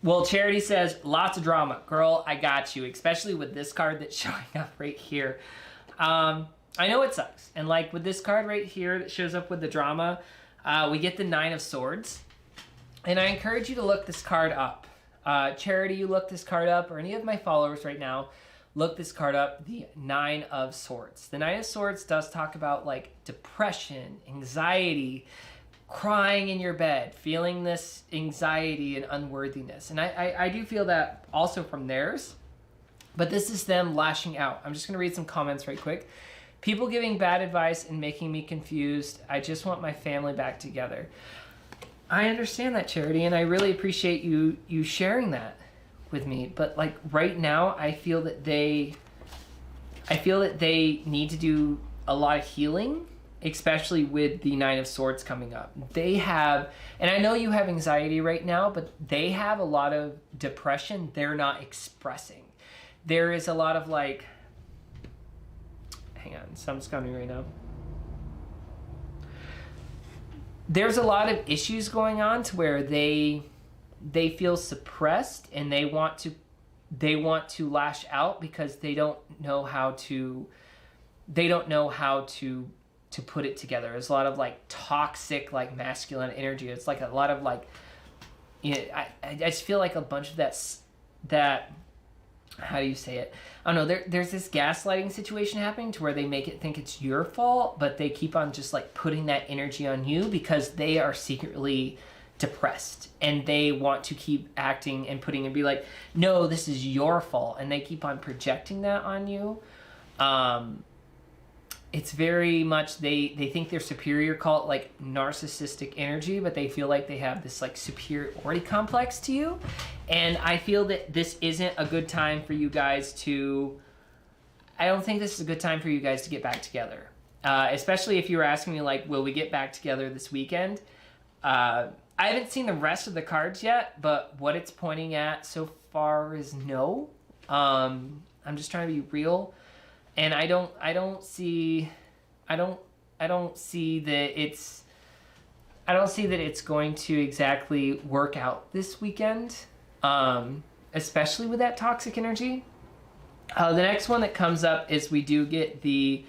Well, Charity says, lots of drama. Girl, I got you, especially with this card that's showing up right here. I know it sucks. And like with this card right here that shows up with the drama, we get the Nine of Swords. And I encourage you to look this card up. Charity, you look this card up, or any of my followers right now, look this card up, the Nine of Swords. The Nine of Swords does talk about like depression, anxiety, crying in your bed, feeling this anxiety and unworthiness. And I do feel that also from theirs, but this is them lashing out. I'm just gonna read some comments right quick. People giving bad advice and making me confused. I just want my family back together. I understand that, Charity, and I really appreciate you sharing that with me. But like right now, I feel that they need to do a lot of healing, especially with the Nine of Swords coming up. They have, and I know you have anxiety right now, but they have a lot of depression they're not expressing. There is a lot of like, hang on, something's coming right now. There's a lot of issues going on to where they feel suppressed and they want to lash out because they don't know how to put it together. There's a lot of like toxic like masculine energy. It's like a lot of like, you know, I just feel like a bunch of that how do you say it? I don't know. There's this gaslighting situation happening to where they make it think it's your fault, but they keep on just like putting that energy on you because they are secretly depressed and they want to keep acting and putting and be like, no, this is your fault. And they keep on projecting that on you. It's very much, they think they're superior, call it like narcissistic energy, but they feel like they have this like superiority complex to you. And I feel that this isn't a good time for you guys to, I don't think this is a good time for you guys to get back together. Especially if you were asking me like, will we get back together this weekend? I haven't seen the rest of the cards yet, but what it's pointing at so far is no. I'm just trying to be real. And I don't see that it's going to exactly work out this weekend, especially with that toxic energy. The next one that comes up is we do get the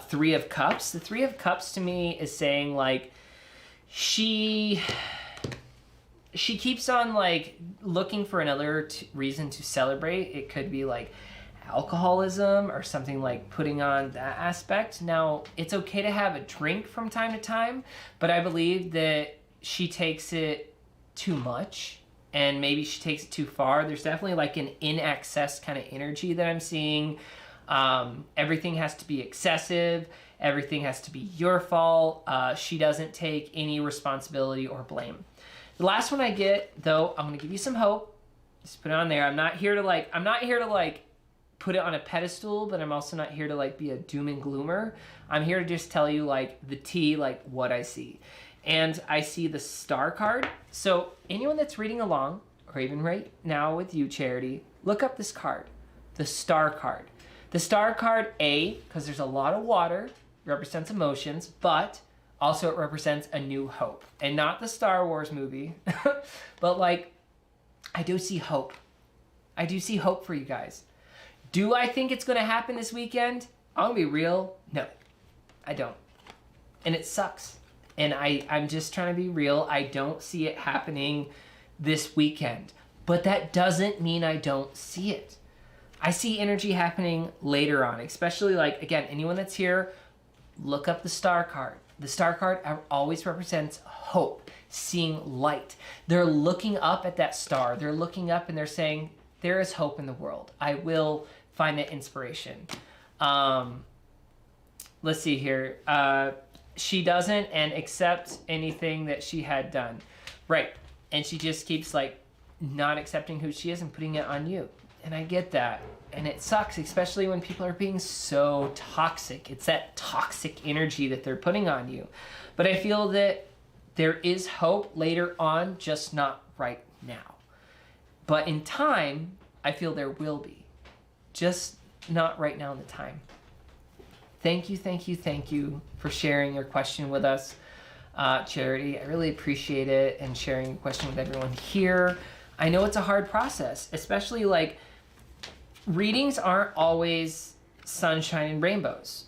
Three of Cups. The Three of Cups to me is saying like she keeps on like looking for another reason to celebrate. It could be like alcoholism or something, like putting on that aspect. Now, it's okay to have a drink from time to time, but I believe that she takes it too much, and maybe she takes it too far. There's definitely like an in excess kind of energy that I'm seeing. Everything has to be excessive. Everything has to be your fault. She doesn't take any responsibility or blame. The last one I get, though, I'm gonna give you some hope. Just put it on there. I'm not here to like put it on a pedestal, but I'm also not here to like be a doom and gloomer. I'm here to just tell you like the tea, like what I see. And I see the Star card. So anyone that's reading along, or even right now with you, Charity, look up this card, the Star card. The Star card, because there's a lot of water, represents emotions, but also it represents a new hope. And not the Star Wars movie, but like, I do see hope. I do see hope for you guys. Do I think it's going to happen this weekend? I'm going to be real. No, I don't. And it sucks. And I'm just trying to be real. I don't see it happening this weekend. But that doesn't mean I don't see it. I see energy happening later on, especially like, again, anyone that's here, look up the Star card. The Star card always represents hope, seeing light. They're looking up at that star. They're looking up and they're saying, there is hope in the world. I will find that inspiration. Let's see here. She doesn't and accept anything that she had done. Right. And she just keeps like not accepting who she is and putting it on you. And I get that. And it sucks, especially when people are being so toxic. It's that toxic energy that they're putting on you. But I feel that there is hope later on, just not right now. But in time, I feel there will be. Just not right now in the time. Thank you for sharing your question with us, Charity. I really appreciate it, and sharing your question with everyone here. I know it's a hard process, especially like readings aren't always sunshine and rainbows.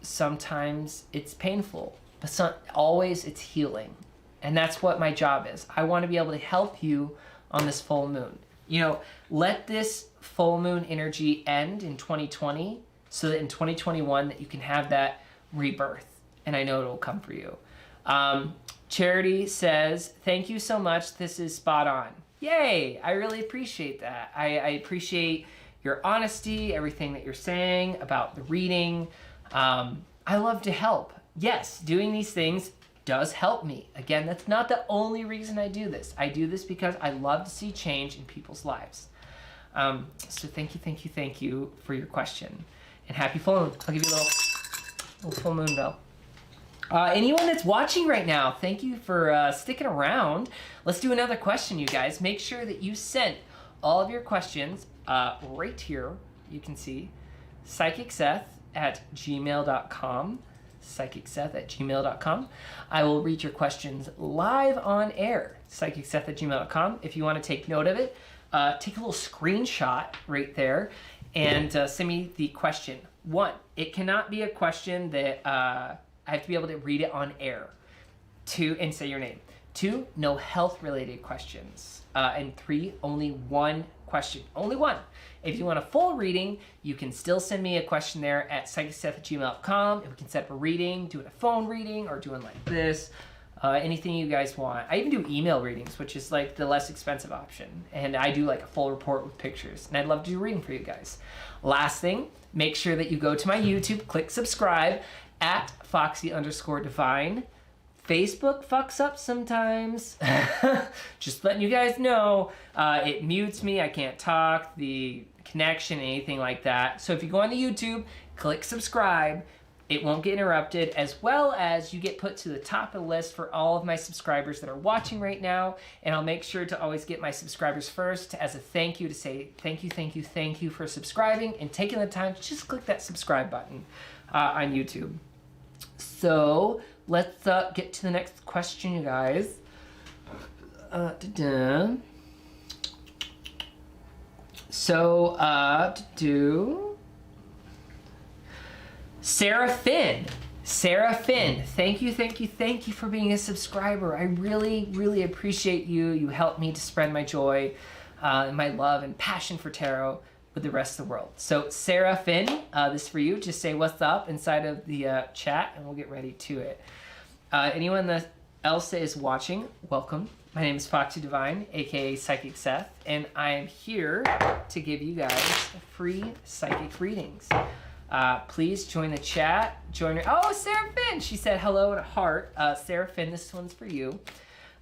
Sometimes it's painful, but always it's healing. And that's what my job is. I want to be able to help you on this full moon. You know, let this full moon energy end in 2020 so that in 2021 that you can have that rebirth. And I know it will come for you. Charity says, thank you so much. This is spot on. Yay! I really appreciate that. I appreciate your honesty, everything that you're saying about the reading. I love to help. Yes, doing these things does help me. Again, that's not the only reason I do this. I do this because I love to see change in people's lives. So thank you for your question. And happy full moon. I'll give you a little full moon bell. Anyone that's watching right now, thank you for sticking around. Let's do another question, you guys. Make sure that you sent all of your questions right here. You can see psychicseth@gmail.com. psychicseth@gmail.com. I will read your questions live on air. psychicseth@gmail.com. If you want to take note of it, take a little screenshot right there and send me the question. 1, it cannot be a question that I have to be able to read it on air. 2, and say your name. 2, no health related questions. And 3, only one question. Only one. If you want a full reading, you can still send me a question there at psychicseth@gmail.com. And we can set up a reading, doing a phone reading, or doing like this. Anything you guys want. I even do email readings, which is like the less expensive option. And I do like a full report with pictures. And I'd love to do a reading for you guys. Last thing, make sure that you go to my YouTube, click subscribe at Foxy_Divine. Facebook fucks up sometimes. Just letting you guys know. It mutes me. I can't talk. The connection, anything like that. So if you go on the YouTube, click subscribe. It won't get interrupted, as well as you get put to the top of the list for all of my subscribers that are watching right now. And I'll make sure to always get my subscribers first as a thank you, to say thank you for subscribing and taking the time to just click that subscribe button on YouTube. So let's get to the next question, you guys. So, Sarah Finn. Sarah Finn, thank you for being a subscriber. I really, really appreciate you. You help me to spread my joy, and my love and passion for tarot with the rest of the world. So Sarah Finn, this is for you. Just say what's up inside of the chat and we'll get ready to it. Anyone that else that is watching, welcome. My name is Foxy Divine, aka Psychic Seth, and I am here to give you guys free psychic readings. Please join the chat. Join her. Oh, Sarah Finn! She said hello and a heart. Sarah Finn, this one's for you.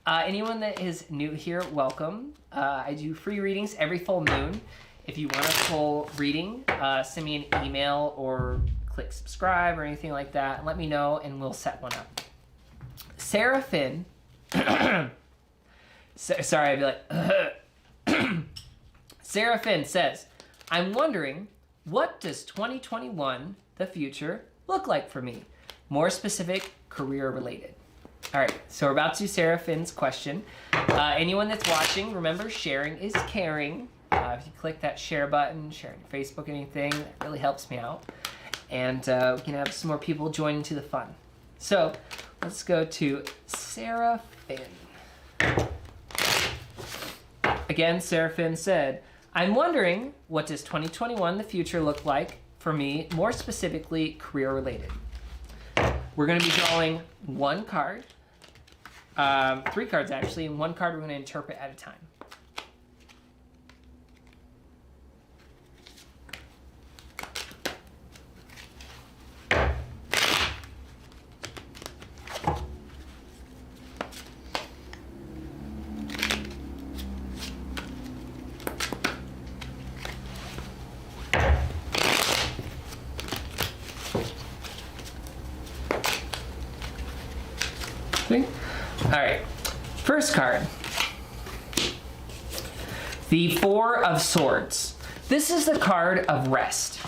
Anyone that is new here, welcome. I do free readings every full moon. If you want a full reading, send me an email or click subscribe or anything like that. And let me know and we'll set one up. Sarah Finn. Sorry, I'd be like. Sarah Finn says, I'm wondering, what does 2021, the future, look like for me? More specific, career related. All right, so we're about to Sarah Finn's question. Anyone that's watching, remember, sharing is caring. If you click that share button, share on your Facebook, anything, that really helps me out. And we can have some more people join into the fun. So let's go to Sarah Finn. Again, Sarah Finn said, I'm wondering, what does 2021, the future, look like for me, more specifically career related? We're going to be drawing one card, 3 cards actually, and 1 card we're going to interpret at a time. All right, first card, the 4 of Swords. This is the card of rest,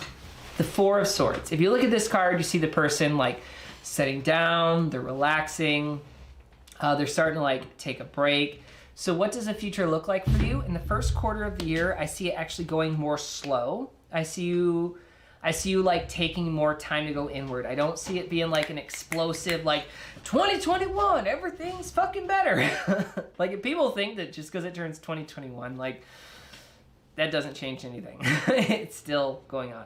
the 4 of Swords. If you look at this card, you see the person like sitting down, they're relaxing, they're starting to like take a break. So what does the future look like for you? In the first quarter of the year, I see it actually going more slow. I see you like taking more time to go inward. I don't see it being like an explosive, like 2021, everything's fucking better. Like if people think that just because it turns 2021, like that doesn't change anything. It's still going on.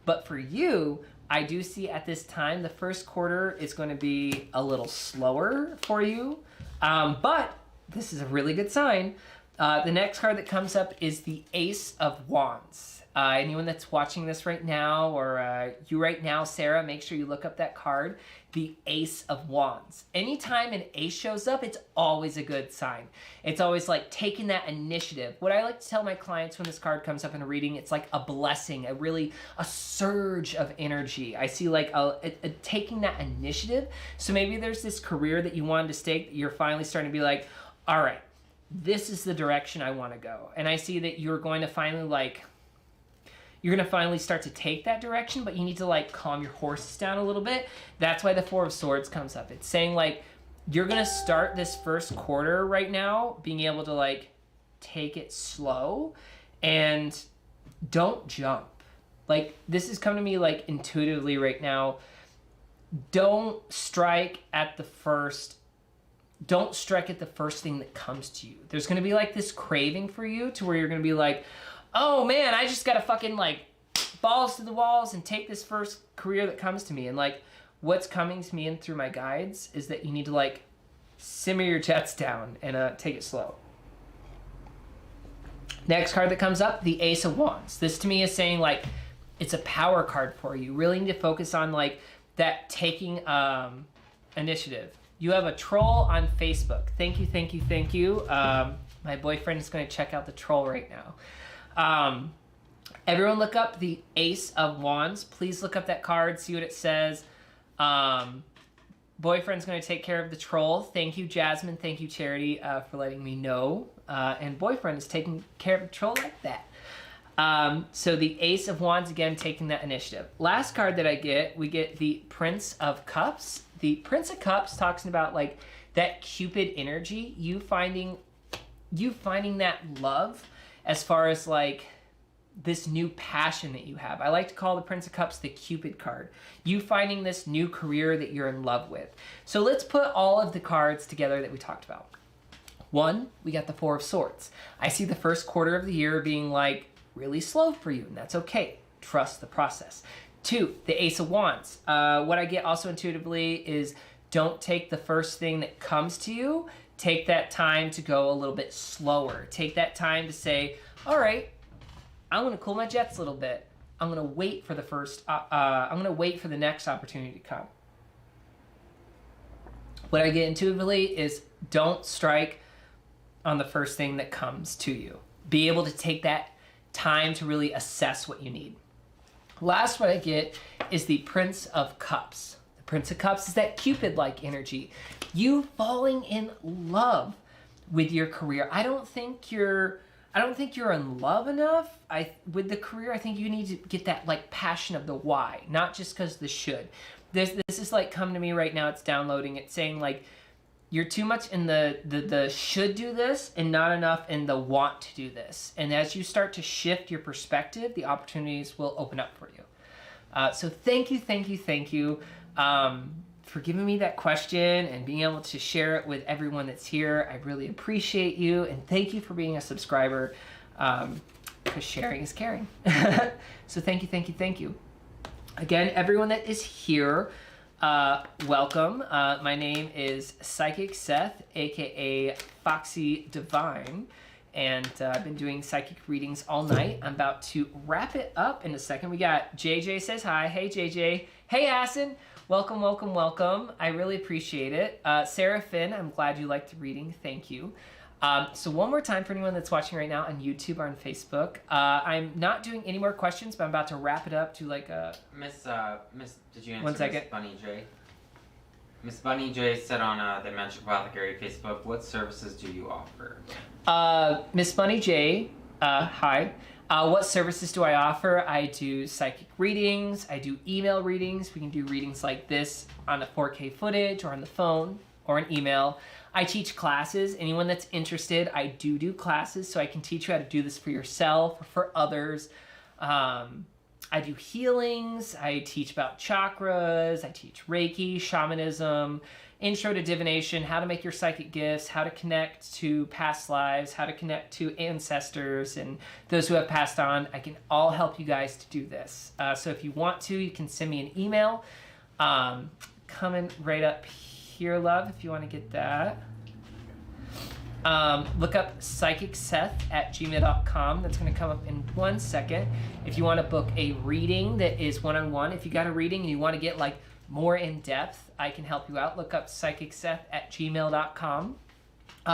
But for you, I do see at this time, the first quarter is going to be a little slower for you. But this is a really good sign. The next card that comes up is the Ace of Wands. Anyone that's watching this right now, or you right now, Sarah, make sure you look up that card, the Ace of Wands. Anytime an ace shows up, it's always a good sign. It's always like taking that initiative. What I like to tell my clients when this card comes up in a reading, it's like a blessing, a surge of energy. I see like a taking that initiative. So maybe there's this career that you wanted to stake, that you're finally starting to be like, all right, this is the direction I want to go. And I see that you're going to finally start to take that direction, but you need to like calm your horses down a little bit. That's why the 4 of Swords comes up. It's saying like, you're going to start this first quarter right now being able to like take it slow and don't jump. Like this is coming to me like intuitively right now. Don't strike at the first thing that comes to you. There's going to be like this craving for you to where you're going to be like, oh man, I just gotta fucking like balls to the walls and take this first career that comes to me. And like what's coming to me and through my guides is that you need to like simmer your jets down and take it slow. Next card that comes up, the Ace of Wands. This to me is saying like it's a power card for you. Really need to focus on like that taking initiative. You have a troll on Facebook. Thank you. My boyfriend is going to check out the troll right now. Everyone look up the Ace of Wands. Please look up that card, see what it says. Boyfriend's going to take care of the troll. Thank you, Jasmine. Thank you, Charity, for letting me know. And boyfriend is taking care of the troll like that. So the Ace of Wands, again, taking that initiative. Last card that we get the Prince of Cups. The Prince of Cups talks about like that Cupid energy, you finding that love as far as like this new passion that you have. I like to call the Prince of Cups the Cupid card. You finding this new career that you're in love with. So let's put all of the cards together that we talked about. 1, we got the Four of Swords. I see the first quarter of the year being like really slow for you, and that's okay. Trust the process. 2, the Ace of Wands. What I get also intuitively is don't take the first thing that comes to you. Take that time to go a little bit slower. Take that time to say, all right, I'm gonna cool my jets a little bit. I'm gonna wait for the next opportunity to come. What I get intuitively is don't strike on the first thing that comes to you. Be able to take that time to really assess what you need. Last, what I get is the Prince of Cups. The Prince of Cups is that Cupid-like energy. You falling in love with your career. I don't think you're in love enough with the career. I think you need to get that like passion of the why, not just because the should. This is like come to me right now. It's downloading. It's saying like you're too much in the should do this and not enough in the want to do this. And as you start to shift your perspective, the opportunities will open up for you. So thank you for giving me that question and being able to share it with everyone that's here. I really appreciate you, and thank you for being a subscriber, because sharing is caring. So thank you. Again, everyone that is here, welcome. My name is Psychic Seth, aka Foxy Divine, and I've been doing psychic readings all night. I'm about to wrap it up in a second. We got JJ says hi. Hey JJ. Hey Asin. Welcome. I really appreciate it. Sarah Finn, I'm glad you liked the reading. Thank you. So one more time for anyone that's watching right now on YouTube or on Facebook. I'm not doing any more questions, but I'm about to wrap it up to like a... Miss, did you answer 1 second. Miss Bunny J? Miss Bunny J said on the Magic Apothecary Facebook, what services do you offer? Miss Bunny J, hi. What services do I offer? I do psychic readings. I do email readings. We can do readings like this on a 4K footage or on the phone or an email. I teach classes. Anyone that's interested, I do classes, so I can teach you how to do this for yourself or for others. I do healings. I teach about chakras. I teach Reiki, shamanism, intro to divination, how to make your psychic gifts, how to connect to past lives, how to connect to ancestors and those who have passed on. I can all help you guys to do this. So if you want to, you can send me an email. Coming right up here, love, if you want to get that. Look up psychicseth@gmail.com. That's going to come up in 1 second. If you want to book a reading that is one-on-one, if you got a reading and you want to get like more in depth, I can help you out. Look up psychicseth@gmail.com.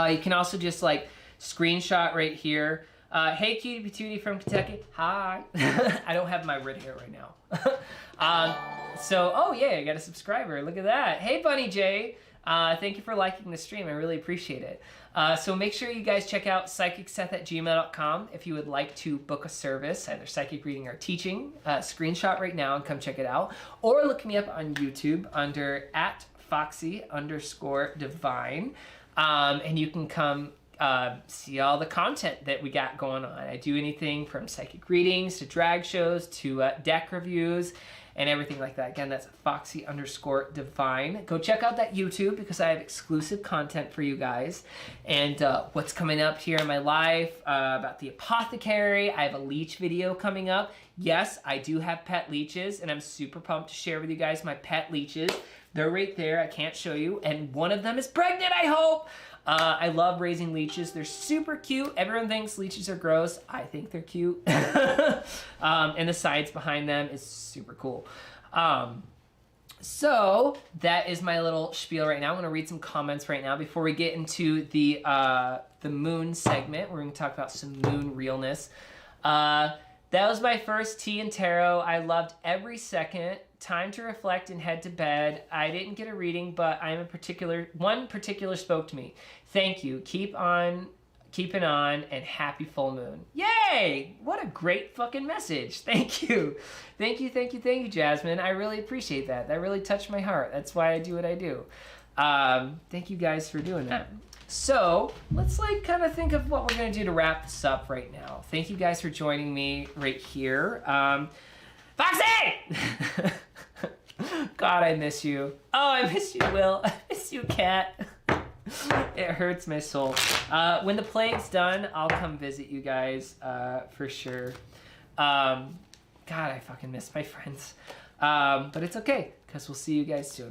You can also just like screenshot right here. Hey, Cutie Patootie from Kentucky. Hi. I don't have my red hair right now. Oh yeah, I got a subscriber. Look at that. Hey, Bunny J. Thank you for liking the stream. I really appreciate it. So make sure you guys check out psychicseth@gmail.com if you would like to book a service, either psychic reading or teaching. Screenshot right now and come check it out. Or look me up on YouTube under @Foxy_Divine. And you can come see all the content that we got going on. I do anything from psychic readings to drag shows to deck reviews and everything like that. Again, that's Foxy_Divine. Go check out that YouTube because I have exclusive content for you guys. And what's coming up here in my life, about the apothecary. I have a leech video coming up. Yes, I do have pet leeches, and I'm super pumped to share with you guys my pet leeches. They're right there. I can't show you. And one of them is pregnant, I hope. I love raising leeches. They're super cute. Everyone thinks leeches are gross. I think they're cute. And the science behind them is super cool. So that is my little spiel right now. I'm going to read some comments right now before we get into the moon segment. We're going to talk about some moon realness. That was my first tea and tarot. I loved every second. Time to reflect and head to bed. I didn't get a reading, but one particular spoke to me. Thank you. Keep on keeping on, and happy full moon. Yay! What a great fucking message. Thank you. Thank you, Jasmine. I really appreciate that. That really touched my heart. That's why I do what I do. Thank you guys for doing that. So let's like kind of think of what we're gonna do to wrap this up right now. Thank you guys for joining me right here. Foxy! God, I miss you. Oh, I miss you, Will. I miss you, Cat. It hurts my soul. When the plague's done, I'll come visit you guys for sure. God, I fucking miss my friends. But it's okay, because we'll see you guys soon.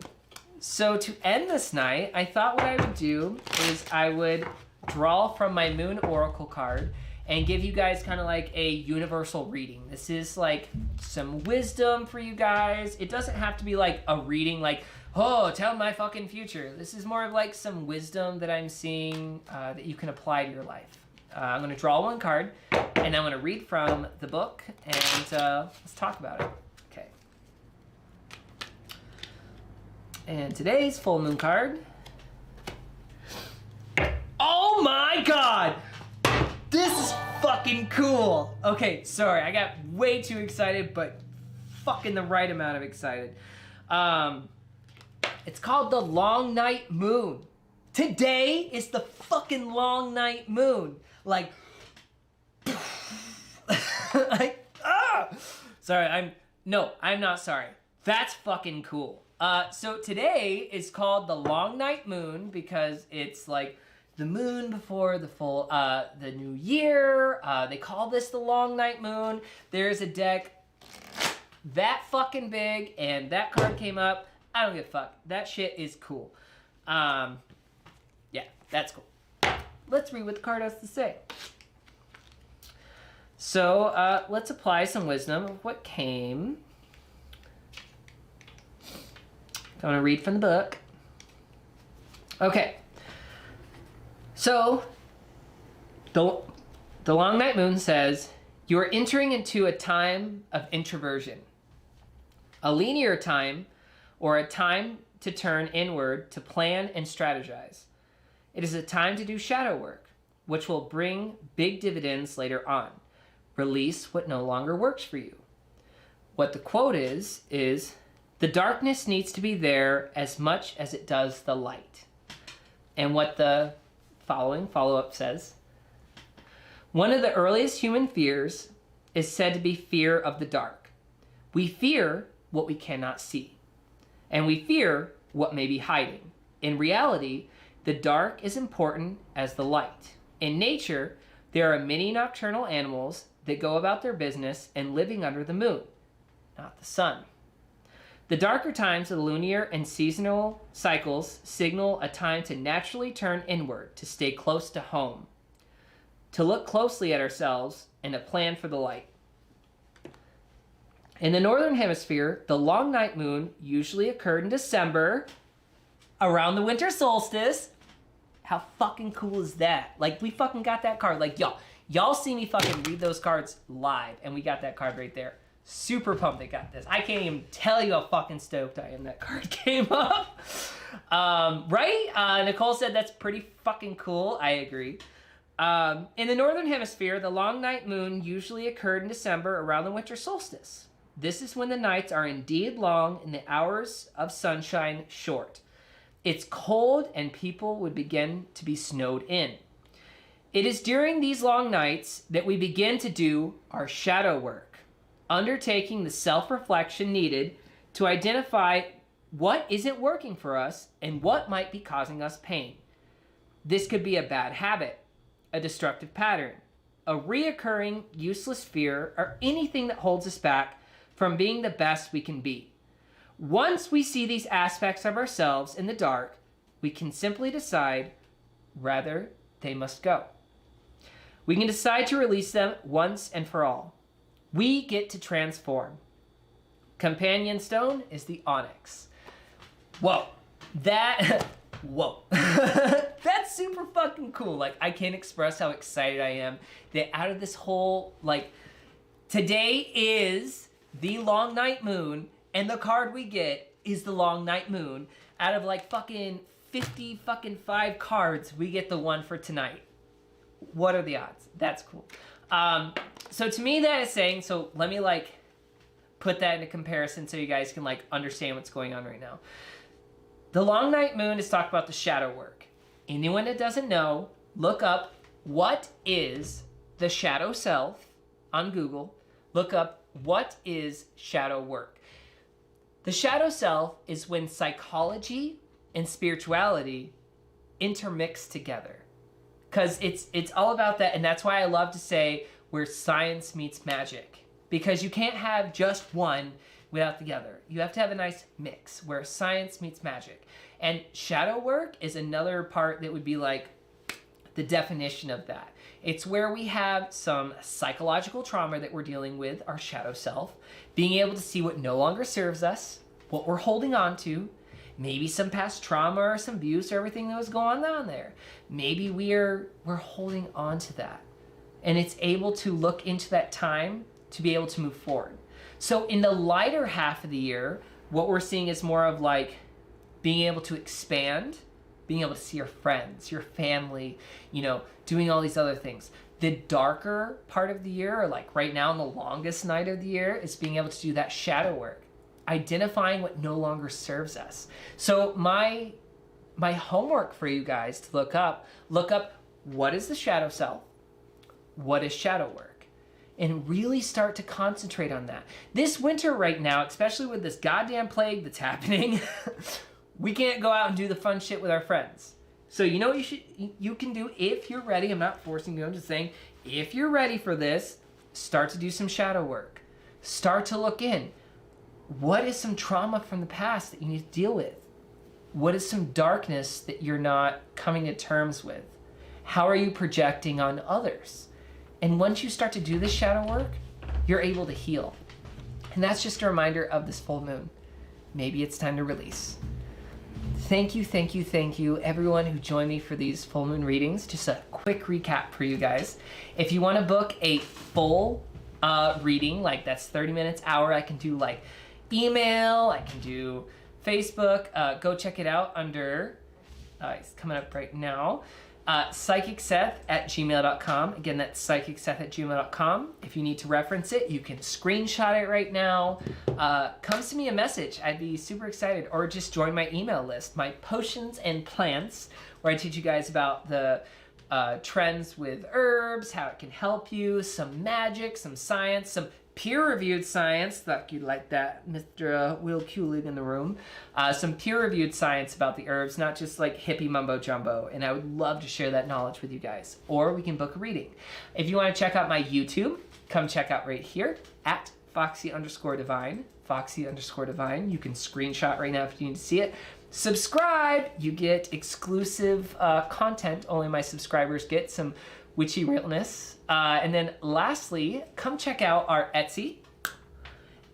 So to end this night, I thought what I would do is I would draw from my Moon Oracle card and give you guys kind of like a universal reading. This is like some wisdom for you guys. It doesn't have to be like a reading like, oh, tell my fucking future. This is more of like some wisdom that I'm seeing that you can apply to your life. I'm going to draw one card, and I'm going to read from the book, and let's talk about it. Okay. And today's full moon card. Oh my god! This is fucking cool! Okay, sorry, I got way too excited, but fucking the right amount of excited. It's called the Long Night Moon. Today is the fucking long night moon. Like, like, ah! Sorry, I'm not sorry. That's fucking cool. So today is called the Long Night Moon because it's like the moon before the full, the new year. They call this the Long Night Moon. There's a deck that fucking big, and that card came up. I don't give a fuck. That shit is cool. Yeah, that's cool. Let's read what the card has to say. So, let's apply some wisdom of what came. I'm going to read from the book. Okay. So, the Long Night Moon says, you are entering into a time of introversion. A linear time, or a time to turn inward to plan and strategize. It is a time to do shadow work, which will bring big dividends later on. Release what no longer works for you. What the quote is, the darkness needs to be there as much as it does the light. And what the following follow-up says, one of the earliest human fears is said to be fear of the dark. We fear what we cannot see. And we fear what may be hiding. In reality, the dark is important as the light. In nature, there are many nocturnal animals that go about their business and living under the moon, not the sun. The darker times of the lunar and seasonal cycles signal a time to naturally turn inward, to stay close to home, to look closely at ourselves, and to plan for the light. In the northern hemisphere, the long night moon usually occurred in December, around the winter solstice. How fucking cool is that? Like, we fucking got that card. Like, y'all see me fucking read those cards live, and we got that card right there. Super pumped they got this. I can't even tell you how fucking stoked I am that card came up. Right? Nicole said that's pretty fucking cool. I agree. In the northern hemisphere, the long night moon usually occurred in December around the winter solstice. This is when the nights are indeed long and the hours of sunshine short. It's cold and people would begin to be snowed in. It is during these long nights that we begin to do our shadow work, undertaking the self-reflection needed to identify what isn't working for us and what might be causing us pain. This could be a bad habit, a destructive pattern, a reoccurring useless fear, or anything that holds us back from being the best we can be. Once we see these aspects of ourselves in the dark, we can simply decide, rather, they must go. We can decide to release them once and for all. We get to transform. Companion stone is the onyx. Whoa. Whoa. That's super fucking cool. Like, I can't express how excited I am that out of this whole, like, today is the long night moon, and the card we get is the long night moon. Out of like fucking 5 cards, we get the one for tonight. What are the odds? That's cool. So to me that is saying, so let me like put that into comparison so you guys can like understand what's going on right now. The long night moon is talking about the shadow work. anyone that doesn't know, look up what is the shadow self on Google. Look up what is shadow work. The shadow self is when psychology and spirituality intermix together. Because it's all about that, and that's why I love to say where science meets magic. Because you can't have just one without the other. You have to have a nice mix where science meets magic. And shadow work is another part that would be like the definition of that. It's where we have some psychological trauma that we're dealing with, our shadow self, being able to see what no longer serves us, what we're holding on to, maybe some past trauma or some abuse or everything that was going on there. Maybe we're holding on to that. And it's able to look into that time to be able to move forward. So in the lighter half of the year, what we're seeing is more of like being able to expand, being able to see your friends, your family, doing all these other things. The darker part of the year, or like right now in the longest night of the year, is being able to do that shadow work, identifying what no longer serves us. So my homework for you guys to look up what is the shadow self, what is shadow work, and really start to concentrate on that. This winter right now, especially with this goddamn plague that's happening, we can't go out and do the fun shit with our friends. So you know what you can do if you're ready. I'm not forcing you, I'm just saying, if you're ready for this, start to do some shadow work. Start to look in. What is some trauma from the past that you need to deal with? What is some darkness that you're not coming to terms with? How are you projecting on others? And once you start to do this shadow work, you're able to heal. And that's just a reminder of this full moon. Maybe it's time to release. Thank you, everyone who joined me for these full moon readings. Just a quick recap for you guys. If you want to book a full reading, like that's 30 minutes, hour, I can do like email, I can do Facebook. Go check it out under, it's coming up right now, psychicseth@gmail.com. Again, that's psychicseth@gmail.com. If you need to reference it, you can screenshot it right now. Come send me a message. I'd be super excited. Or just join my email list, my Potions and Plants, where I teach you guys about the trends with herbs, how it can help you, some magic, some science, some peer-reviewed science. Thought you'd like that, Mr. Will Kulig in the room. Some peer-reviewed science about the herbs, not just like hippie mumbo-jumbo. And I would love to share that knowledge with you guys. Or we can book a reading. If you want to check out my YouTube, come check out right here at Foxy_Divine. Foxy_Divine. You can screenshot right now if you need to see it. Subscribe. You get exclusive content only my subscribers get. Some witchy realness. And then lastly, come check out our Etsy.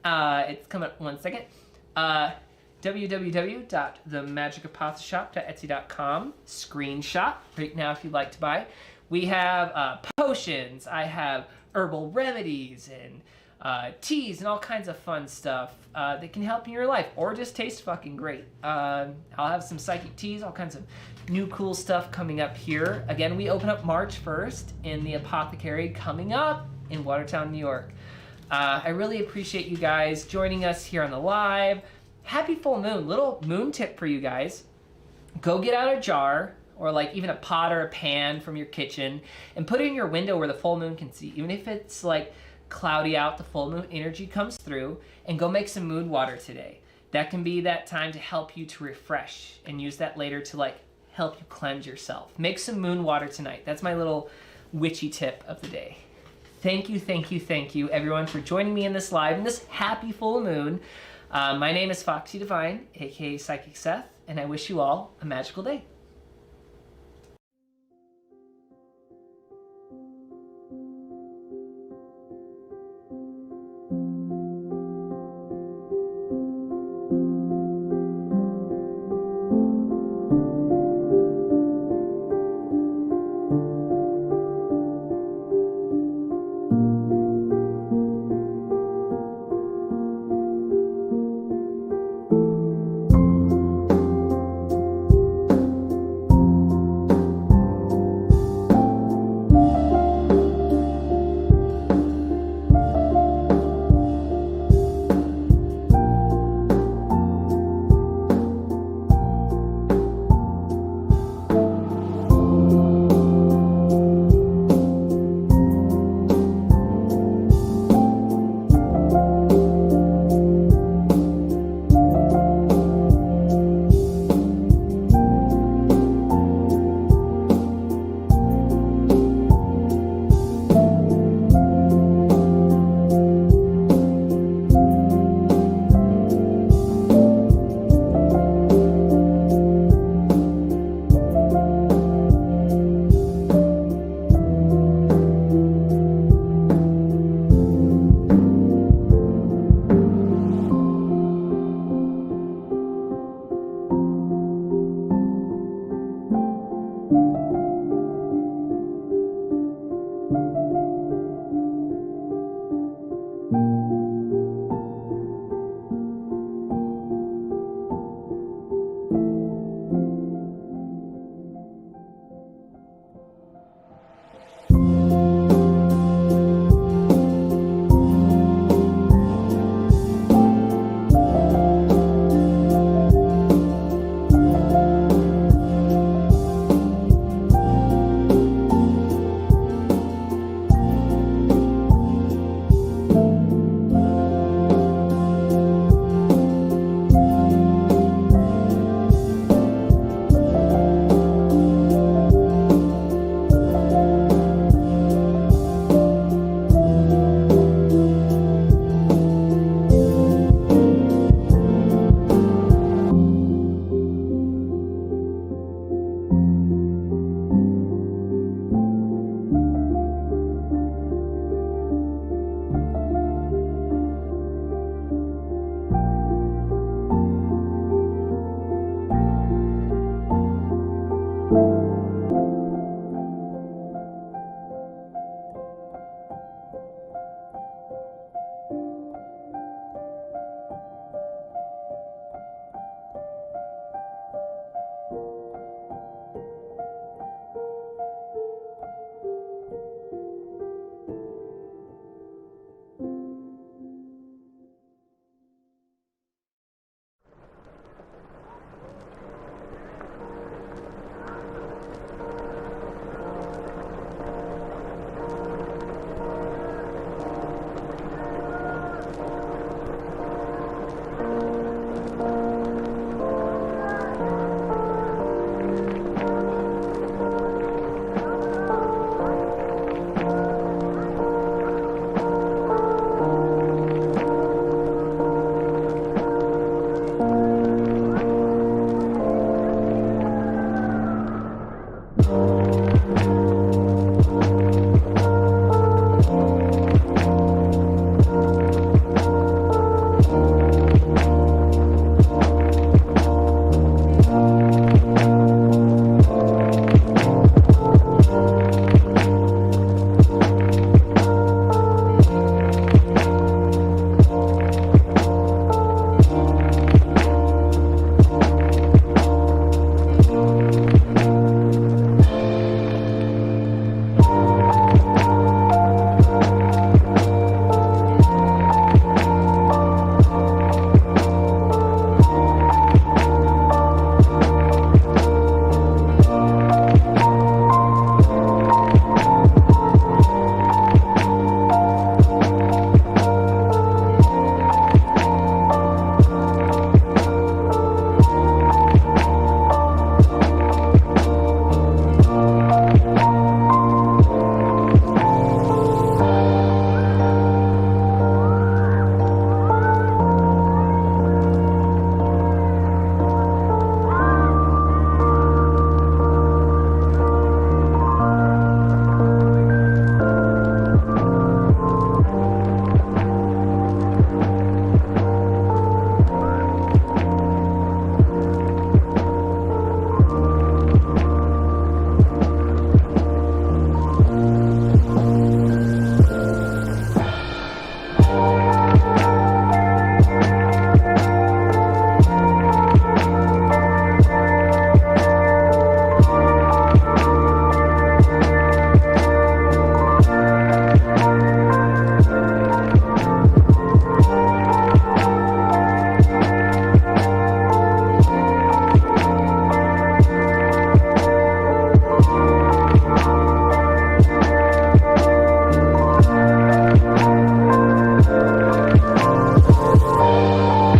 It's coming up one second. www.themagicapotheshop.etsy.com. Screenshot right now if you'd like to buy. We have potions. I have herbal remedies and teas and all kinds of fun stuff that can help in your life or just taste fucking great. I'll have some psychic teas, all kinds of new cool stuff coming up here. Again, we open up March 1st in the Apothecary coming up in Watertown, New York. I really appreciate you guys joining us here on the live. Happy full moon. Little moon tip for you guys. Go get out a jar or like even a pot or a pan from your kitchen and put it in your window where the full moon can see. Even if it's like cloudy out, the full moon energy comes through, and go make some moon water today. That can be that time to help you to refresh and use that later to like help you cleanse yourself. Make some moon water tonight. That's my little witchy tip of the day. Thank you everyone for joining me in this live, in this happy full moon. My name is Foxy Divine, aka Psychic Seth, and I wish you all a magical day.